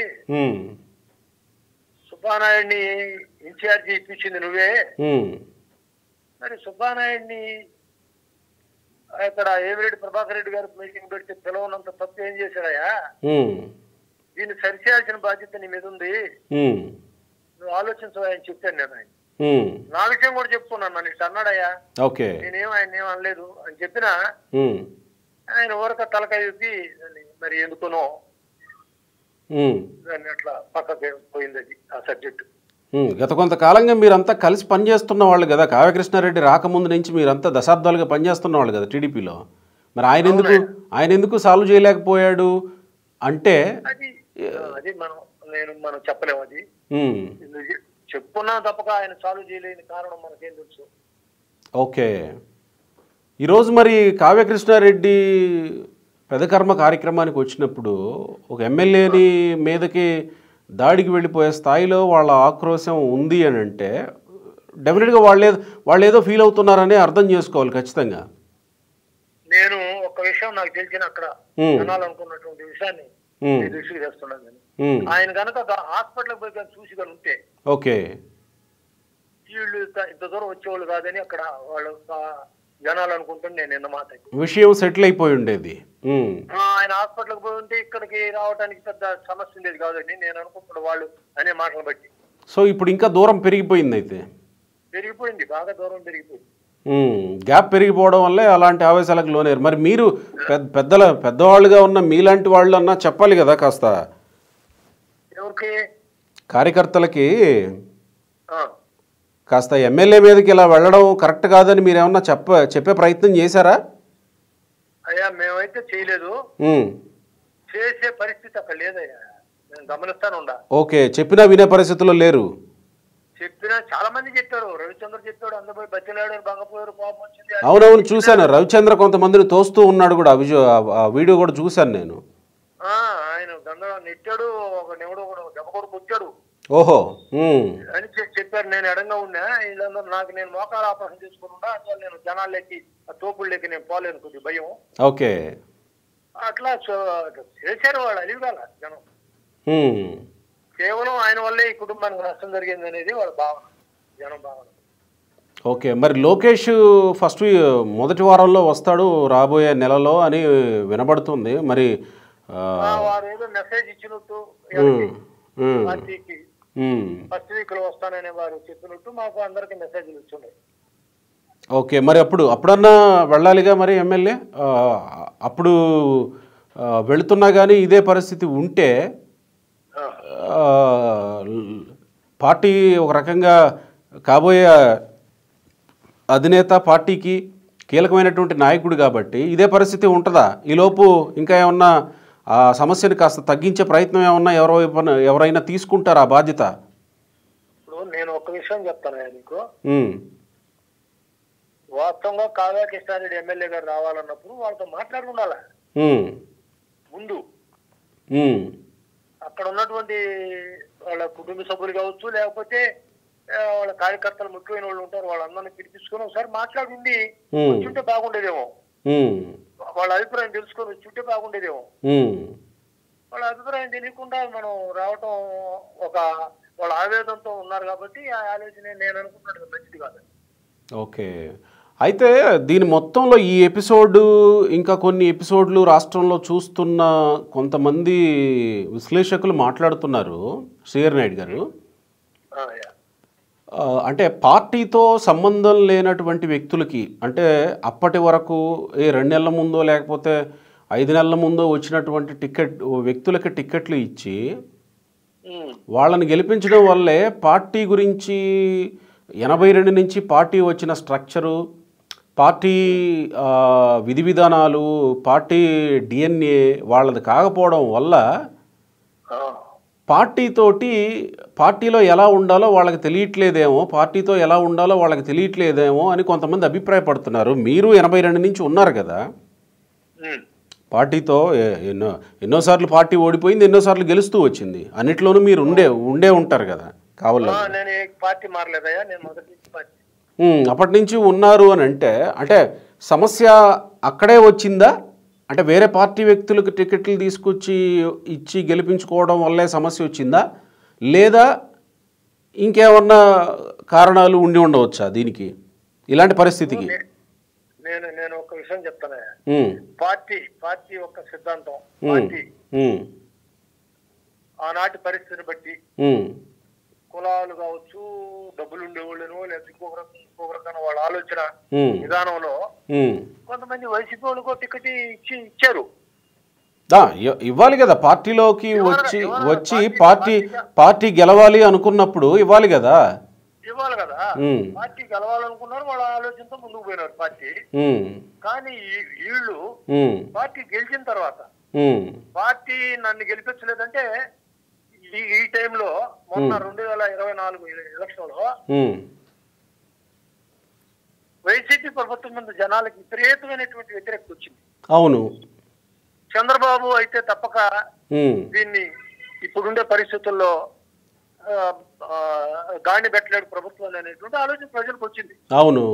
[SPEAKER 2] సుబ్బానాయుడిని ఇన్ఛార్జి ఇప్పించింది నువ్వే, మరి సుబ్బానాయుడిని ఇక్కడ ఏమిరెడ్డి ప్రభాకర్ రెడ్డి గారు మీటింగ్ పెడితే పిలవనంత తప్పు ఏం చేశాడయా, దీన్ని సరిచేయాల్సిన బాధ్యత నీ మీద ఉంది, నువ్వు ఆలోచించవా అని చెప్పాను నేను. ఆయన నా విషయం కూడా చెప్పుకున్నాను, నన్ను ఇట్లా అన్నాడయ్యా, ఆయన ఏం అనలేదు అని చెప్పినా ఆయన ఊరక తలకాయ ఊపి మరి ఎందుకునో దాన్ని అట్లా పక్కకి పోయింది అది ఆ సబ్జెక్టు.
[SPEAKER 1] గత కొంతకాలంగా మీరంతా కలిసి పనిచేస్తున్న వాళ్ళు కదా, కావ్యకృష్ణారెడ్డి రాకముందు నుంచి మీరంతా దశాబ్దాలుగా పనిచేస్తున్న వాళ్ళు కదా టీడీపీలో. మరి ఆయన ఎందుకు సాల్వ్ చేయలేకపోయాడు అంటే
[SPEAKER 2] అది మనం చెప్పలేము. అది చెప్పుకున్నా తప్పక ఆయన సాల్వ్ చేయలేని కారణం మనకేం తెలుసు.
[SPEAKER 1] ఓకే. ఈరోజు మరి కావ్యకృష్ణారెడ్డి పెదకర్మ కార్యక్రమానికి వచ్చినప్పుడు ఒక ఎమ్మెల్యేని మీదకి దాడికి వెళ్ళిపోయే స్థాయిలో వాళ్ళ ఆక్రోశం ఉంది అని అంటే డెఫినెట్గా వాళ్ళు ఏదో ఫీల్ అవుతున్నారని అర్థం చేసుకోవాలి ఖచ్చితంగా.
[SPEAKER 2] నేను ఒక విషయం నాకు తెలిసిన అక్కడ అనాలనుకున్నటువంటి విషయాన్ని దృష్టికి తెస్తున్నాను. ఆయన కనుక హాస్పిటల్కి పోయి చూసి కానీ ఉంటే
[SPEAKER 1] ఓకే
[SPEAKER 2] వీళ్ళు ఇంత దూరం వచ్చేవాళ్ళు కాదని అక్కడ వాళ్ళు జనాలు అనుకుంటాను నేను నిన్న మాట.
[SPEAKER 1] విషయం సెటిల్ అయిపోయి ఉండేది.
[SPEAKER 2] ఆయన హాస్పిటల్కి పోయి ఉంటే ఇక్కడికి రావడానికి పెద్ద సమస్య ఉండేది కాదండి నేను అనుకుంటున్నాను వాళ్ళు అనే మాటలు బట్టి.
[SPEAKER 1] సో ఇప్పుడు ఇంకా దూరం పెరిగిపోయింది, అయితే
[SPEAKER 2] పెరిగిపోయింది, బాగా దూరం పెరిగిపోయింది.
[SPEAKER 1] గ్యాప్ పెరిగిపోవడం వల్లే అలాంటి ఆవేశాలకు లోనేరు. మరి మీరు పెద్దవాళ్ళుగా ఉన్న మీలాంటి వాళ్ళు అన్నా చెప్పాలి కదా కాస్త,
[SPEAKER 2] ఎవరికి
[SPEAKER 1] కార్యకర్తలకి కాస్త ఎమ్మెల్యే మీదకి ఇలా వెళ్ళడం కరెక్ట్ కాదని మీరు ఏమన్నా చెప్పే ప్రయత్నం చేశారా?
[SPEAKER 2] అయ్యా మేమైతే చేయలేదు, చేసే పరిస్థితి అక్కడ లేదయ్యా, నేను గమనిస్తాను.
[SPEAKER 1] ఓకే, చెప్పినా వినే పరిస్థితుల్లో లేరు.
[SPEAKER 2] చెప్పినా చాలా మంది చెప్పారు, రవిచంద్ర చెప్పాడు, అందరూ పోయి బతిలాడారు, బంగపోయారు, కోపం వచ్చింది.
[SPEAKER 1] అవునవును చూశాను, రవిచంద్ర కొంతమందిని తోస్తూ ఉన్నాడు కూడా, ఆ వీడియో కూడా చూశాను నేను.
[SPEAKER 2] ఆయన గంగ నెట్టాడు, ఒక నెవడు ఒకడు దెబ్బ కొడుకు వచ్చాడు.
[SPEAKER 1] ఓహో
[SPEAKER 2] అని చెప్పారు. నేను ఎడంగా ఉన్నా, వీళ్ళందరూ నాకు నేను మోకాల ఆపరేషన్ చేసుకున్నా, అసలు నేను జనాలెక్కి తోపుళ్ళెక్కి నేను పోలేను, కొద్ది భయం.
[SPEAKER 1] ఓకే,
[SPEAKER 2] అట్లా చేశారు వాళ్ళు, అలిగాల జనం. కేవలం ఆయన వల్లే ఈ కుటుంబానికి నష్టం జరిగింది అనేది వాళ్ళ భావన, జనం భావన.
[SPEAKER 1] ఓకే, మరి లోకేష్ ఫస్ట్ మొదటి వారంలో వస్తాడు రాబోయే నెలలో అని వినబడుతుంది. మరి
[SPEAKER 2] వారు ఏదో మెసేజ్ ఇచ్చినట్టు పార్టీకి ఫస్ట్ వీక్ లో వస్తానని వారు చెప్పినట్టు మాకు అందరికి మెసేజ్లు ఇచ్చున్నాయి.
[SPEAKER 1] ఓకే, మరి అప్పుడన్నా వెళ్ళాలిగా మరి ఎమ్మెల్యే. అప్పుడు వెళుతున్నా కానీ ఇదే పరిస్థితి ఉంటే పార్టీ ఒక రకంగా కాబోయే అధినేత, పార్టీకి కీలకమైనటువంటి నాయకుడు కాబట్టి ఇదే పరిస్థితి ఉంటుందా? ఈలోపు ఇంకా ఏమన్నా ఆ సమస్యను కాస్త తగ్గించే ప్రయత్నం ఏమన్నా ఎవరైనా తీసుకుంటారా ఆ బాధ్యత?
[SPEAKER 2] ఇప్పుడు నేను ఒక విషయం చెప్తాను నీకు, వాస్తవంగా కావ్య కృష్ణారెడ్డి ఎమ్మెల్యే గారు రావాలన్నప్పుడు వాళ్ళతో మాట్లాడి ఉండాలి ముందు. అక్కడ ఉన్నటువంటి వాళ్ళ కుటుంబ సభ్యులు కావచ్చు, లేకపోతే వాళ్ళ కార్యకర్తలు ముఖ్యమైన వాళ్ళు ఉంటారు, వాళ్ళందరినీ పిలిపించుకొని ఒకసారి మాట్లాడి వచ్చుంటే బాగుండేదేమో, వాళ్ళ అభిప్రాయం తెలుసుకొని వచ్చుంటే బాగుండేదేమో. వాళ్ళ అభిప్రాయం తెలియకుండా మనం రావటం, వాళ్ళ ఆవేదనతో ఉన్నారు కాబట్టి ఆ ఆలోచన నేను అనుకుంటున్నాను మంచిది కాదు.
[SPEAKER 1] ఓకే, అయితే దీని మొత్తంలో ఈ ఎపిసోడ్ ఇంకా కొన్ని ఎపిసోడ్లు రాష్ట్రంలో చూస్తున్న కొంతమంది విశ్లేషకులు మాట్లాడుతున్నారు, శ్రీహరి నాయుడు గారు, అంటే పార్టీతో సంబంధం లేనటువంటి వ్యక్తులకి, అంటే అప్పటి వరకు 2 నెలల ముందో లేకపోతే 5 నెలల ముందో వచ్చినటువంటి వ్యక్తులకి టిక్కెట్లు ఇచ్చి వాళ్ళని గెలిపించడం వల్లే పార్టీ గురించి 82 నుంచి పార్టీ వచ్చిన స్ట్రక్చరు, పార్టీ విధి విధానాలు, పార్టీ DNA వాళ్ళది కాకపోవడం వల్ల పార్టీలో ఎలా ఉండాలో వాళ్ళకి తెలియట్లేదేమో అని కొంతమంది అభిప్రాయపడుతున్నారు. మీరు 82 నుంచి ఉన్నారు కదా, పార్టీతో ఎన్నోసార్లు పార్టీ ఓడిపోయింది, ఎన్నోసార్లు గెలుస్తూ వచ్చింది, అన్నిట్లోనూ మీరు ఉండే ఉంటారు కదా కావాలి. అప్పటి నుంచి ఉన్నారు అని అంటే సమస్య అక్కడే వచ్చిందా? అంటే వేరే పార్టీ వ్యక్తులకు టికెట్లు తీసుకొచ్చి ఇచ్చి గెలిపించుకోవడం వల్లే సమస్య వచ్చిందా, లేదా ఇంకేమన్నా కారణాలు ఉండి ఉండవచ్చా దీనికి, ఇలాంటి పరిస్థితికి?
[SPEAKER 2] నేను ఒక విషయం చెప్తాను. పార్టీ యొక్క సిద్ధాంతం, పార్టీ ఆనాటి పరిస్థితిని బట్టి కులాలు కావచ్చు, డబ్బులు ఉండేవాళ్ళను, లేదా ఇంకొక రకమైన వాళ్ళ ఆలోచన విధానంలో కొంతమంది వైసీపీ వాళ్ళకు టికెట్ ఇచ్చారు.
[SPEAKER 1] ఇవ్వాలి కదా, పార్టీలోకి వచ్చి పార్టీ గెలవాలి అనుకున్నప్పుడు ఇవ్వాలి కదా.
[SPEAKER 2] పార్టీ గెలవాలనుకున్నారు, వాళ్ళ ఆలోచనతో ముందుకు పోయినారు పార్టీ. కానీ వీళ్ళు పార్టీ గెలిచిన తర్వాత పార్టీ నన్ను గెలిపించలేదంటే ఈ టైంలో మొన్న 2024 ఎలక్షన్ లో వైసీపీ ప్రభుత్వం మీద జనాలకి విపరీతమైనటువంటి వ్యతిరేకత వచ్చింది.
[SPEAKER 1] అవును,
[SPEAKER 2] చంద్రబాబు అయితే తప్పక దీన్ని ఇప్పుడుండే పరిస్థితుల్లో గాని పెట్టలేడు ప్రభుత్వం అనేటువంటి ఆలోచన ప్రజలకు వచ్చింది.
[SPEAKER 1] అవును,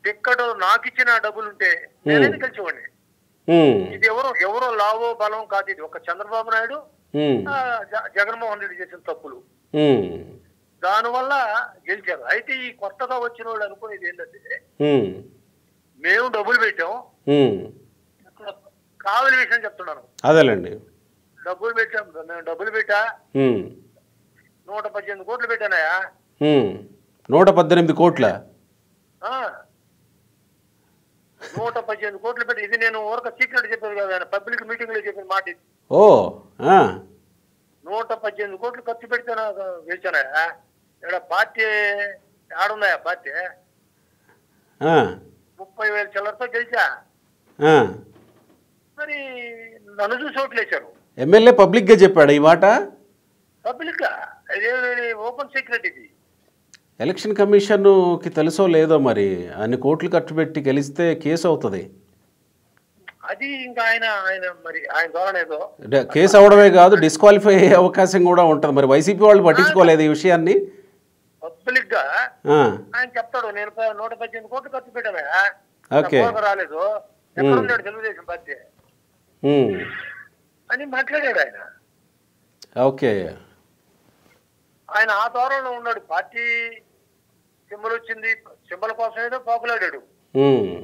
[SPEAKER 2] టిక్కెట్ నాకు ఇచ్చిన డబ్బులుంటే నేనేది కలిసివ్వండి. ఇది ఎవరో లావో బలం కాదు, ఇది ఒక చంద్రబాబు నాయుడు జగన్మోహన్ రెడ్డి చేసిన తప్పులు, దానివల్ల గెలిచారు. అయితే ఈ కొత్తగా వచ్చిన వాళ్ళు అనుకునేది ఏంటంటే మేము డబ్బులు పెట్టాం. ఇక్కడ కావలి విషయం చెప్తున్నాను.
[SPEAKER 1] అదేలేండి.
[SPEAKER 2] డబ్బులు పెట్టాం, మేము డబ్బులు పెట్టా. 118 కోట్లు పెట్టానయా.
[SPEAKER 1] 118 కోట్ల
[SPEAKER 2] 118 కోట్లు పెట్టి, ఇది నేను ఊరక సీక్రెట్ చెప్పేది కదా, పబ్లిక్ మీటింగ్ లో చెప్పిన మాట.
[SPEAKER 1] ఓ
[SPEAKER 2] 118 కోట్లు ఖర్చు పెడితే గెలిచానయా. ఇక్కడ పార్టీ ఆడున్నాయా, పార్టీ 30,000 చిల్లరతో గెలిచా. మరి నన్ను చూసి ఓట్లు వేశారు.
[SPEAKER 1] ఎమ్మెల్యే పబ్లిక్ గా చెప్పాడు ఈ మాట.
[SPEAKER 2] పబ్లిక్ గా, ఓపెన్ సీక్రెట్ ఇది.
[SPEAKER 1] ఎలక్షన్ కమిషన్కి తెలుసో లేదో మరి, అన్ని కోట్లు ఖర్చు పెట్టి గెలిస్తే కేసు అవుతుంది.
[SPEAKER 2] అది ఇంకా ఆయన మరి ఆయన ద్వారా ఏదో
[SPEAKER 1] కేసు అవడమే కాదు, డిస్క్వాలిఫై అయ్యే అవకాశం కూడా ఉంటుంది. మరి వైసీపీ వాళ్ళు పట్టించుకోలేదు ఈ విషయాన్ని.
[SPEAKER 2] పబ్లిక్ గా ఆయన చెప్తాడు, నేను 118 కోట్లు ఖర్చు పెట్టాను, రాలేదు, ఎక్కడ ఉన్నాడు తెలుగుదేశం పార్టీ అని మాట్లాడాడు ఆయన.
[SPEAKER 1] ఓకే,
[SPEAKER 2] ఆయన ఆ దూరంలో ఉన్నాడు. పార్టీ సింబల్ వచ్చింది, సింబల్ కోసం ఏదో పాకులాడాడు.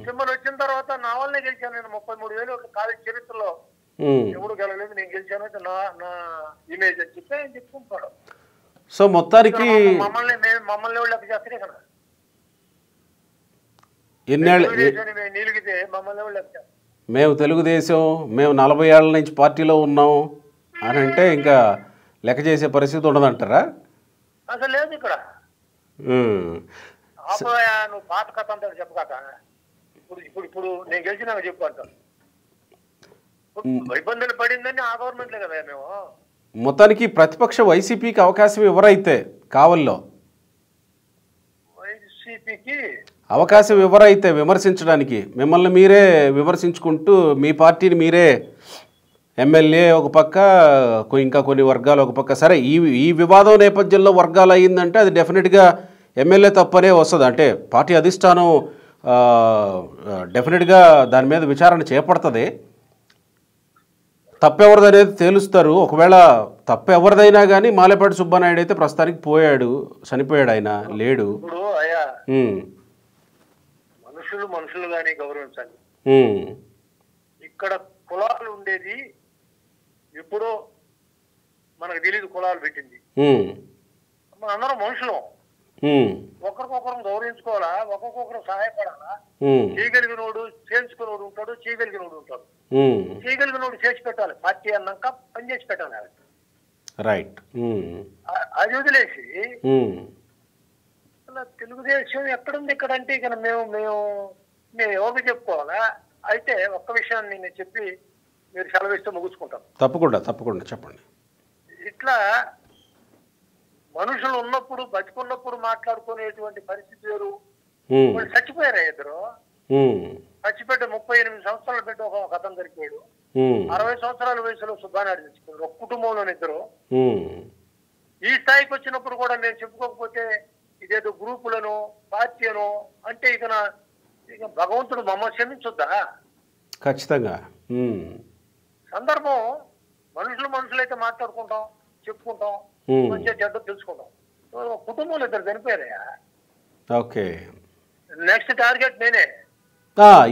[SPEAKER 2] సింబల్ వచ్చిన తర్వాత నా వల్లనే గెలిచాను నేను. 33,000 కాలేజ్ చరిత్రలో ఎవడు గెలలేదు, నేను గెలిచాను నా ఇమేజ్ అని చెప్పి ఆయన చెప్పుకుంటాడు.
[SPEAKER 1] సో మొత్తానికి
[SPEAKER 2] మమ్మల్ని ఎవరు చేస్తే కదా, నీలిగితే మమ్మల్ని ఎవరు లెక్క.
[SPEAKER 1] మేము తెలుగుదేశం, మేము 40 ఏళ్ల నుంచి పార్టీలో ఉన్నాం అని అంటే ఇంకా లెక్క చేసే పరిస్థితి ఉండదంటారా?
[SPEAKER 2] అసలు లేదు ఇక్కడ. నువ్వు పాత కథ అంటాడు చెప్పకాక, ఇప్పుడు నేను గెలిచినాక చెప్పు అంటాను. ఇబ్బందులు పడిందని ఆ గవర్నమెంట్లే కదా మేము.
[SPEAKER 1] మొత్తానికి ప్రతిపక్ష వైసీపీకి అవకాశం ఎవరైతే కావల్లో,
[SPEAKER 2] వైసీపీకి
[SPEAKER 1] అవకాశం ఎవరైతే విమర్శించడానికి, మిమ్మల్ని మీరే విమర్శించుకుంటూ మీ పార్టీని మీరే ఎమ్మెల్యే ఒక పక్క, ఇంకా కొన్ని వర్గాలు ఒక పక్క, సరే ఈ వివాదం నేపథ్యంలో వర్గాలు అయ్యిందంటే అది డెఫినెట్గా ఎమ్మెల్యే తప్పనే వస్తుంది. అంటే పార్టీ అధిష్టానం డెఫినెట్గా దాని మీద విచారణ చేపడుతుంది. తప్పెవరిది అనేది తేలుస్తారు. ఒకవేళ తప్పెవరిదైనా కానీ మాలేపాటి సుబ్బానాయుడు అయితే ప్రస్తుతానికి పోయాడు, చనిపోయాడు, ఆయన లేడు.
[SPEAKER 2] ఇప్పుడు అయ్యా మనుషులు కానీ గౌరవించాలి. ఇక్కడ కులాలు ఉండేది ఎప్పుడో మనకు తెలియదు, కులాలు పెట్టింది. మన అందరం మనుషులు, ఒకరికొకరు గౌరవించుకోవాలా, ఒక్కొక్కరు సహాయపడాలా. చేయగలిగినోడు చేయించుకున్నోడు ఉంటాడు, చేయగలిగినోడు ఉంటాడు. చేయగలిగినోడు చేసి పెట్టాలి, పార్టీ అన్నాక పని చేసి పెట్టాలి.
[SPEAKER 1] రైట్.
[SPEAKER 2] అది వదిలేసి తెలుగుదేశం ఎక్కడుంది ఇక్కడ అంటే ఇక మేము ఎవరికి చెప్పుకోవాలా. అయితే ఒక్క విషయాన్ని నేను చెప్పి మీరు సెలవిస్తే ముగించుకుంటాను.
[SPEAKER 1] తప్పకుండా చెప్పండి.
[SPEAKER 2] ఇట్లా మనుషులు ఉన్నప్పుడు, బతికున్నప్పుడు మాట్లాడుకునేటువంటి పరిస్థితి వేరు. వాళ్ళు చచ్చిపోయారా ఇద్దరు, చచ్చిపెట్టే 38 సంవత్సరాల బిడ్డ ఒక అతను దొరికాడు. 60 సంవత్సరాల వయసులో సుబ్బానాయుడు చచ్చిపోయాడు. ఒక కుటుంబంలోని ఇద్దరు. ఈ స్థాయికి వచ్చినప్పుడు కూడా నేను చెప్పుకోకపోతే ఇదేదో గ్రూపులను, పార్టీలను అంటే ఇక భగవంతుడు మమ్మల్ని క్షమించొద్దా?
[SPEAKER 1] ఖచ్చితంగా.
[SPEAKER 2] సందర్భం మనుషులైతే మాట్లాడుకుంటాం, చెప్పుకుంటాం, మంచిగా చెడ్డ తెలుసుకుంటాం. కుటుంబంలో ఇద్దరు చనిపోయారయ్యా.
[SPEAKER 1] ఓకే,
[SPEAKER 2] నెక్స్ట్ టార్గెట్ నేనే.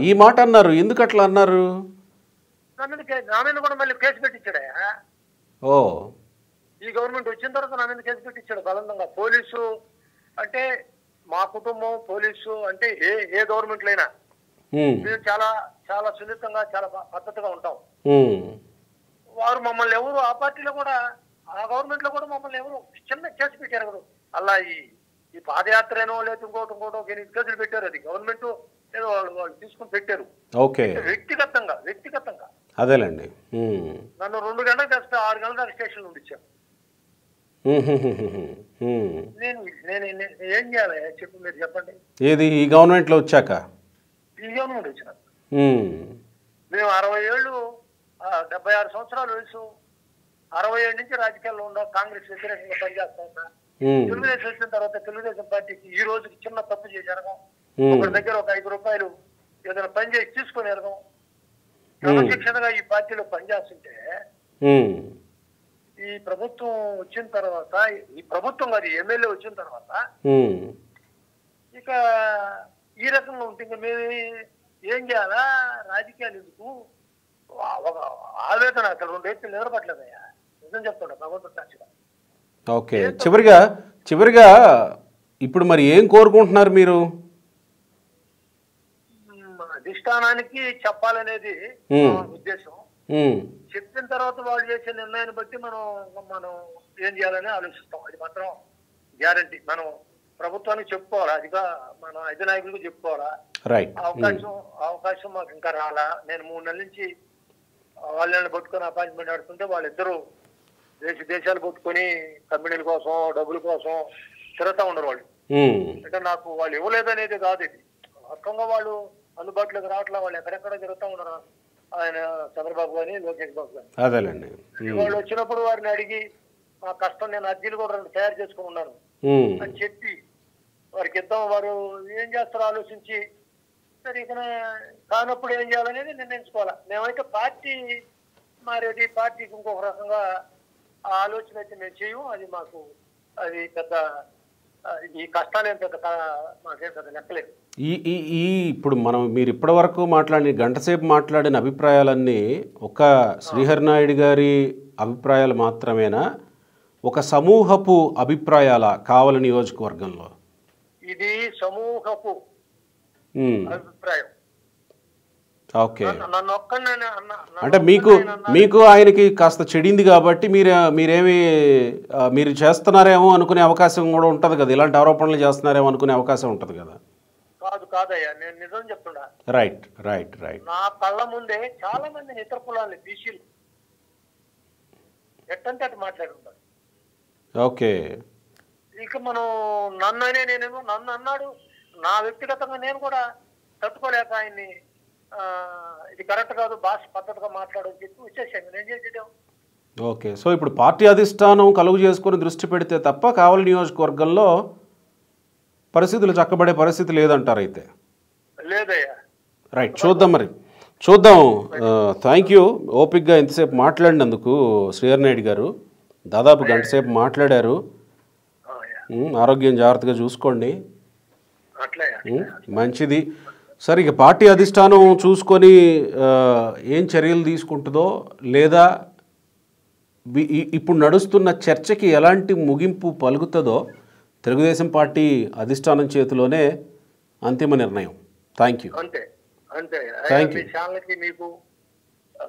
[SPEAKER 1] ఈ మాట అన్నారు, ఎందుకు అట్లా అన్నారు?
[SPEAKER 2] నా మీద కూడా మళ్ళీ కేసు పెట్టించాడయ్యా.
[SPEAKER 1] ఓ,
[SPEAKER 2] ఈ గవర్నమెంట్ వచ్చిన తర్వాత నా మీద కేసు పెట్టించాడు బలవంతంగా. పోలీసు అంటే మా కుటుంబం, పోలీసు అంటే ఏ గవర్నమెంట్ అయినా మేము చాలా చాలా సున్నితంగా, చాలా పద్ధతిగా ఉంటాం. వారు మమ్మల్ని ఎవరు, ఆ పార్టీలో కూడా, ఆ గవర్నమెంట్ లో కూడా మమ్మల్ని ఎవరు చిన్న కేసు పెట్టారు కదా. అలా ఈ పాదయాత్రనో లేదా ఇంకోటో కేసులు పెట్టారు. అది గవర్నమెంట్ ఏదో వాళ్ళు తీసుకుని పెట్టారు.
[SPEAKER 1] ఓకే,
[SPEAKER 2] వ్యక్తిగతంగా
[SPEAKER 1] అదేలేండి.
[SPEAKER 2] నన్ను 2 గంటలకు తెస్తే 6 గంటల దాకా స్టేషన్ నుండి ఇచ్చాను. నేను ఏం చేయాలి చెప్పు, మీరు చెప్పండి.
[SPEAKER 1] ఏది ఈ గవర్నమెంట్ లో వచ్చాక?
[SPEAKER 2] ఈ గవర్నమెంట్ వచ్చిన మేము 60 ఏళ్ళు, 76 సంవత్సరాల వయసు, 67 నుంచి రాజకీయాల్లో ఉన్నా, కాంగ్రెస్ వ్యతిరేకంగా పనిచేస్తా ఉన్నా. తెలుగుదేశం వచ్చిన తర్వాత తెలుగుదేశం పార్టీకి ఈ రోజుకి చిన్న తప్పు చేసి ఎరగం, ఒకరి దగ్గర ఒక 5 రూపాయలు ఏదైనా పని చేసి తీసుకొని ఎరగం, క్రమశిక్షణగా ఈ పార్టీలో పనిచేస్తుంటే ఈ ప్రభుత్వం వచ్చిన తర్వాత, ఈ ప్రభుత్వం అది ఎమ్మెల్యే వచ్చిన తర్వాత ఇక ఈ రకంగా ఉంటుంది. ఏం చేయాలా, రాజకీయాలు ఎందుకు, ఒక ఆవేదన అసలు 2 రేట్లు నిద్రపట్లేదయ్యా, నిజం చెప్తున్నా భగవంతుడు సాక్షిగా.
[SPEAKER 1] ఓకే, చివరిగా ఇప్పుడు మరి ఏం కోరుకుంటున్నారు మీరు?
[SPEAKER 2] అధిష్టానానికి చెప్పాలనేది ఉద్దేశం. చెప్పిన తర్వాత వాళ్ళు చేసే నిర్ణయాన్ని బట్టి మనం ఏం చేయాలని ఆలోచిస్తాం. అది మాత్రం గ్యారంటీ. మనం ప్రభుత్వానికి చెప్పుకోవాలా, అదిగా మన అధినాయకులకు చెప్పుకోవాలా. అవకాశం మాకు ఇంకా రాలా. నేను 3 నెలల నుంచి వాళ్ళని పట్టుకొని అపాయింట్మెంట్ ఆడుతుంటే వాళ్ళిద్దరూ దేశాలు పట్టుకొని కంపెనీల కోసం డబ్బుల కోసం తిరుగుతూ ఉండరు వాళ్ళు. అంటే నాకు వాళ్ళు ఇవ్వలేదనేది కాదు, ఇది మొత్తంగా వాళ్ళు అందుబాటులోకి రావట్లా. వాళ్ళు ఎక్కడెక్కడ తిరుగుతూ ఉండరు, ఆయన చంద్రబాబు గాని లోకేష్ బాబు గాని. వాళ్ళు వచ్చినప్పుడు వారిని అడిగి మా కష్టం, నేను అర్జీలు కూడా 2 తయారు చేసుకుని ఉన్నాను అని చెప్పి వారికి ఇద్దాం. వారు ఏం చేస్తారో ఆలోచించి సరే ఇక కానప్పుడు ఏం చేయాలనేది నిర్ణయించుకోవాలి. మేమైతే పార్టీ మారేది, పార్టీకి ఇంకొక రకంగా ఆలోచన అయితే మేము చేయము. అది మాకు అది పెద్ద ఈ కష్టాలేం పెద్ద మాకేం పెద్ద లెక్కలేదు.
[SPEAKER 1] ఇప్పుడు మీరు ఇప్పటి వరకు గంటసేపు మాట్లాడిన అభిప్రాయాలన్నీ ఒక శ్రీహరినాయుడు గారి అభిప్రాయాలు మాత్రమేనా, ఒక సమూహపు అభిప్రాయాల కావలి నియోజకవర్గంలో?
[SPEAKER 2] ఇది సమూహపు అభిప్రాయం.
[SPEAKER 1] ఓకే, అంటే మీకు ఆయనకి కాస్త చెడింది కాబట్టి మీరు చేస్తున్నారేమో అనుకునే అవకాశం కూడా ఉంటుంది కదా, ఇలాంటి ఆరోపణలు చేస్తున్నారేమో అనుకునే అవకాశం ఉంటుంది కదా?
[SPEAKER 2] కాదయ్యా, నేను నిజం చెప్తున్నా.
[SPEAKER 1] రైట్.
[SPEAKER 2] నా కళ్ళ ముందే చాలా మంది ఇతర కులాలు బీసీలు ఎట్టంటే అటు మాట్లాడి ఉంటారు.
[SPEAKER 1] ఓకే,
[SPEAKER 2] ఇక మనం నన్ను అన్నాడు, నా వ్యక్తిగతంగా నేను కూడా తట్టుకోలేక ఆయన్ని ఇది కరెక్ట్ కాదు, భాష పద్ధతిగా మాట్లాడని చెప్పి వచ్చేసాను. నేను చేసేదేం.
[SPEAKER 1] ఓకే, సో ఇప్పుడు పార్టీ అధిష్టానం కలుగు చేసుకుని దృష్టి పెడితే తప్ప కావలి నియోజకవర్గంలో పరిస్థితులు చక్కబడే పరిస్థితి లేదంటారు అయితే?
[SPEAKER 2] లేదయ్యా.
[SPEAKER 1] రైట్, చూద్దాం. థ్యాంక్ యూ ఓపిక్గా ఇంతసేపు మాట్లాడినందుకు శ్రీహరినాయుడు గారు. దాదాపు గంట సేపు మాట్లాడారు. ఆరోగ్యం జాగ్రత్తగా చూసుకోండి. మంచిది. సరే, ఇక పార్టీ అధిష్టానం చూసుకొని ఏం చర్యలు తీసుకుంటుందో, లేదా ఇప్పుడు నడుస్తున్న చర్చకి ఎలాంటి ముగింపు పలుకుతుందో తెలుగుదేశం పార్టీ అధిష్టానం చేతిలోనే అంతిమ నిర్ణయం. Thank you.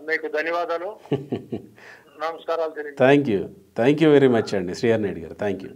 [SPEAKER 2] మీకు ధన్యవాదాలు, నమస్కారాలు.
[SPEAKER 1] థ్యాంక్ యూ వెరీ మచ్ అండి శ్రీహరినాయుడు గారు. Thank you.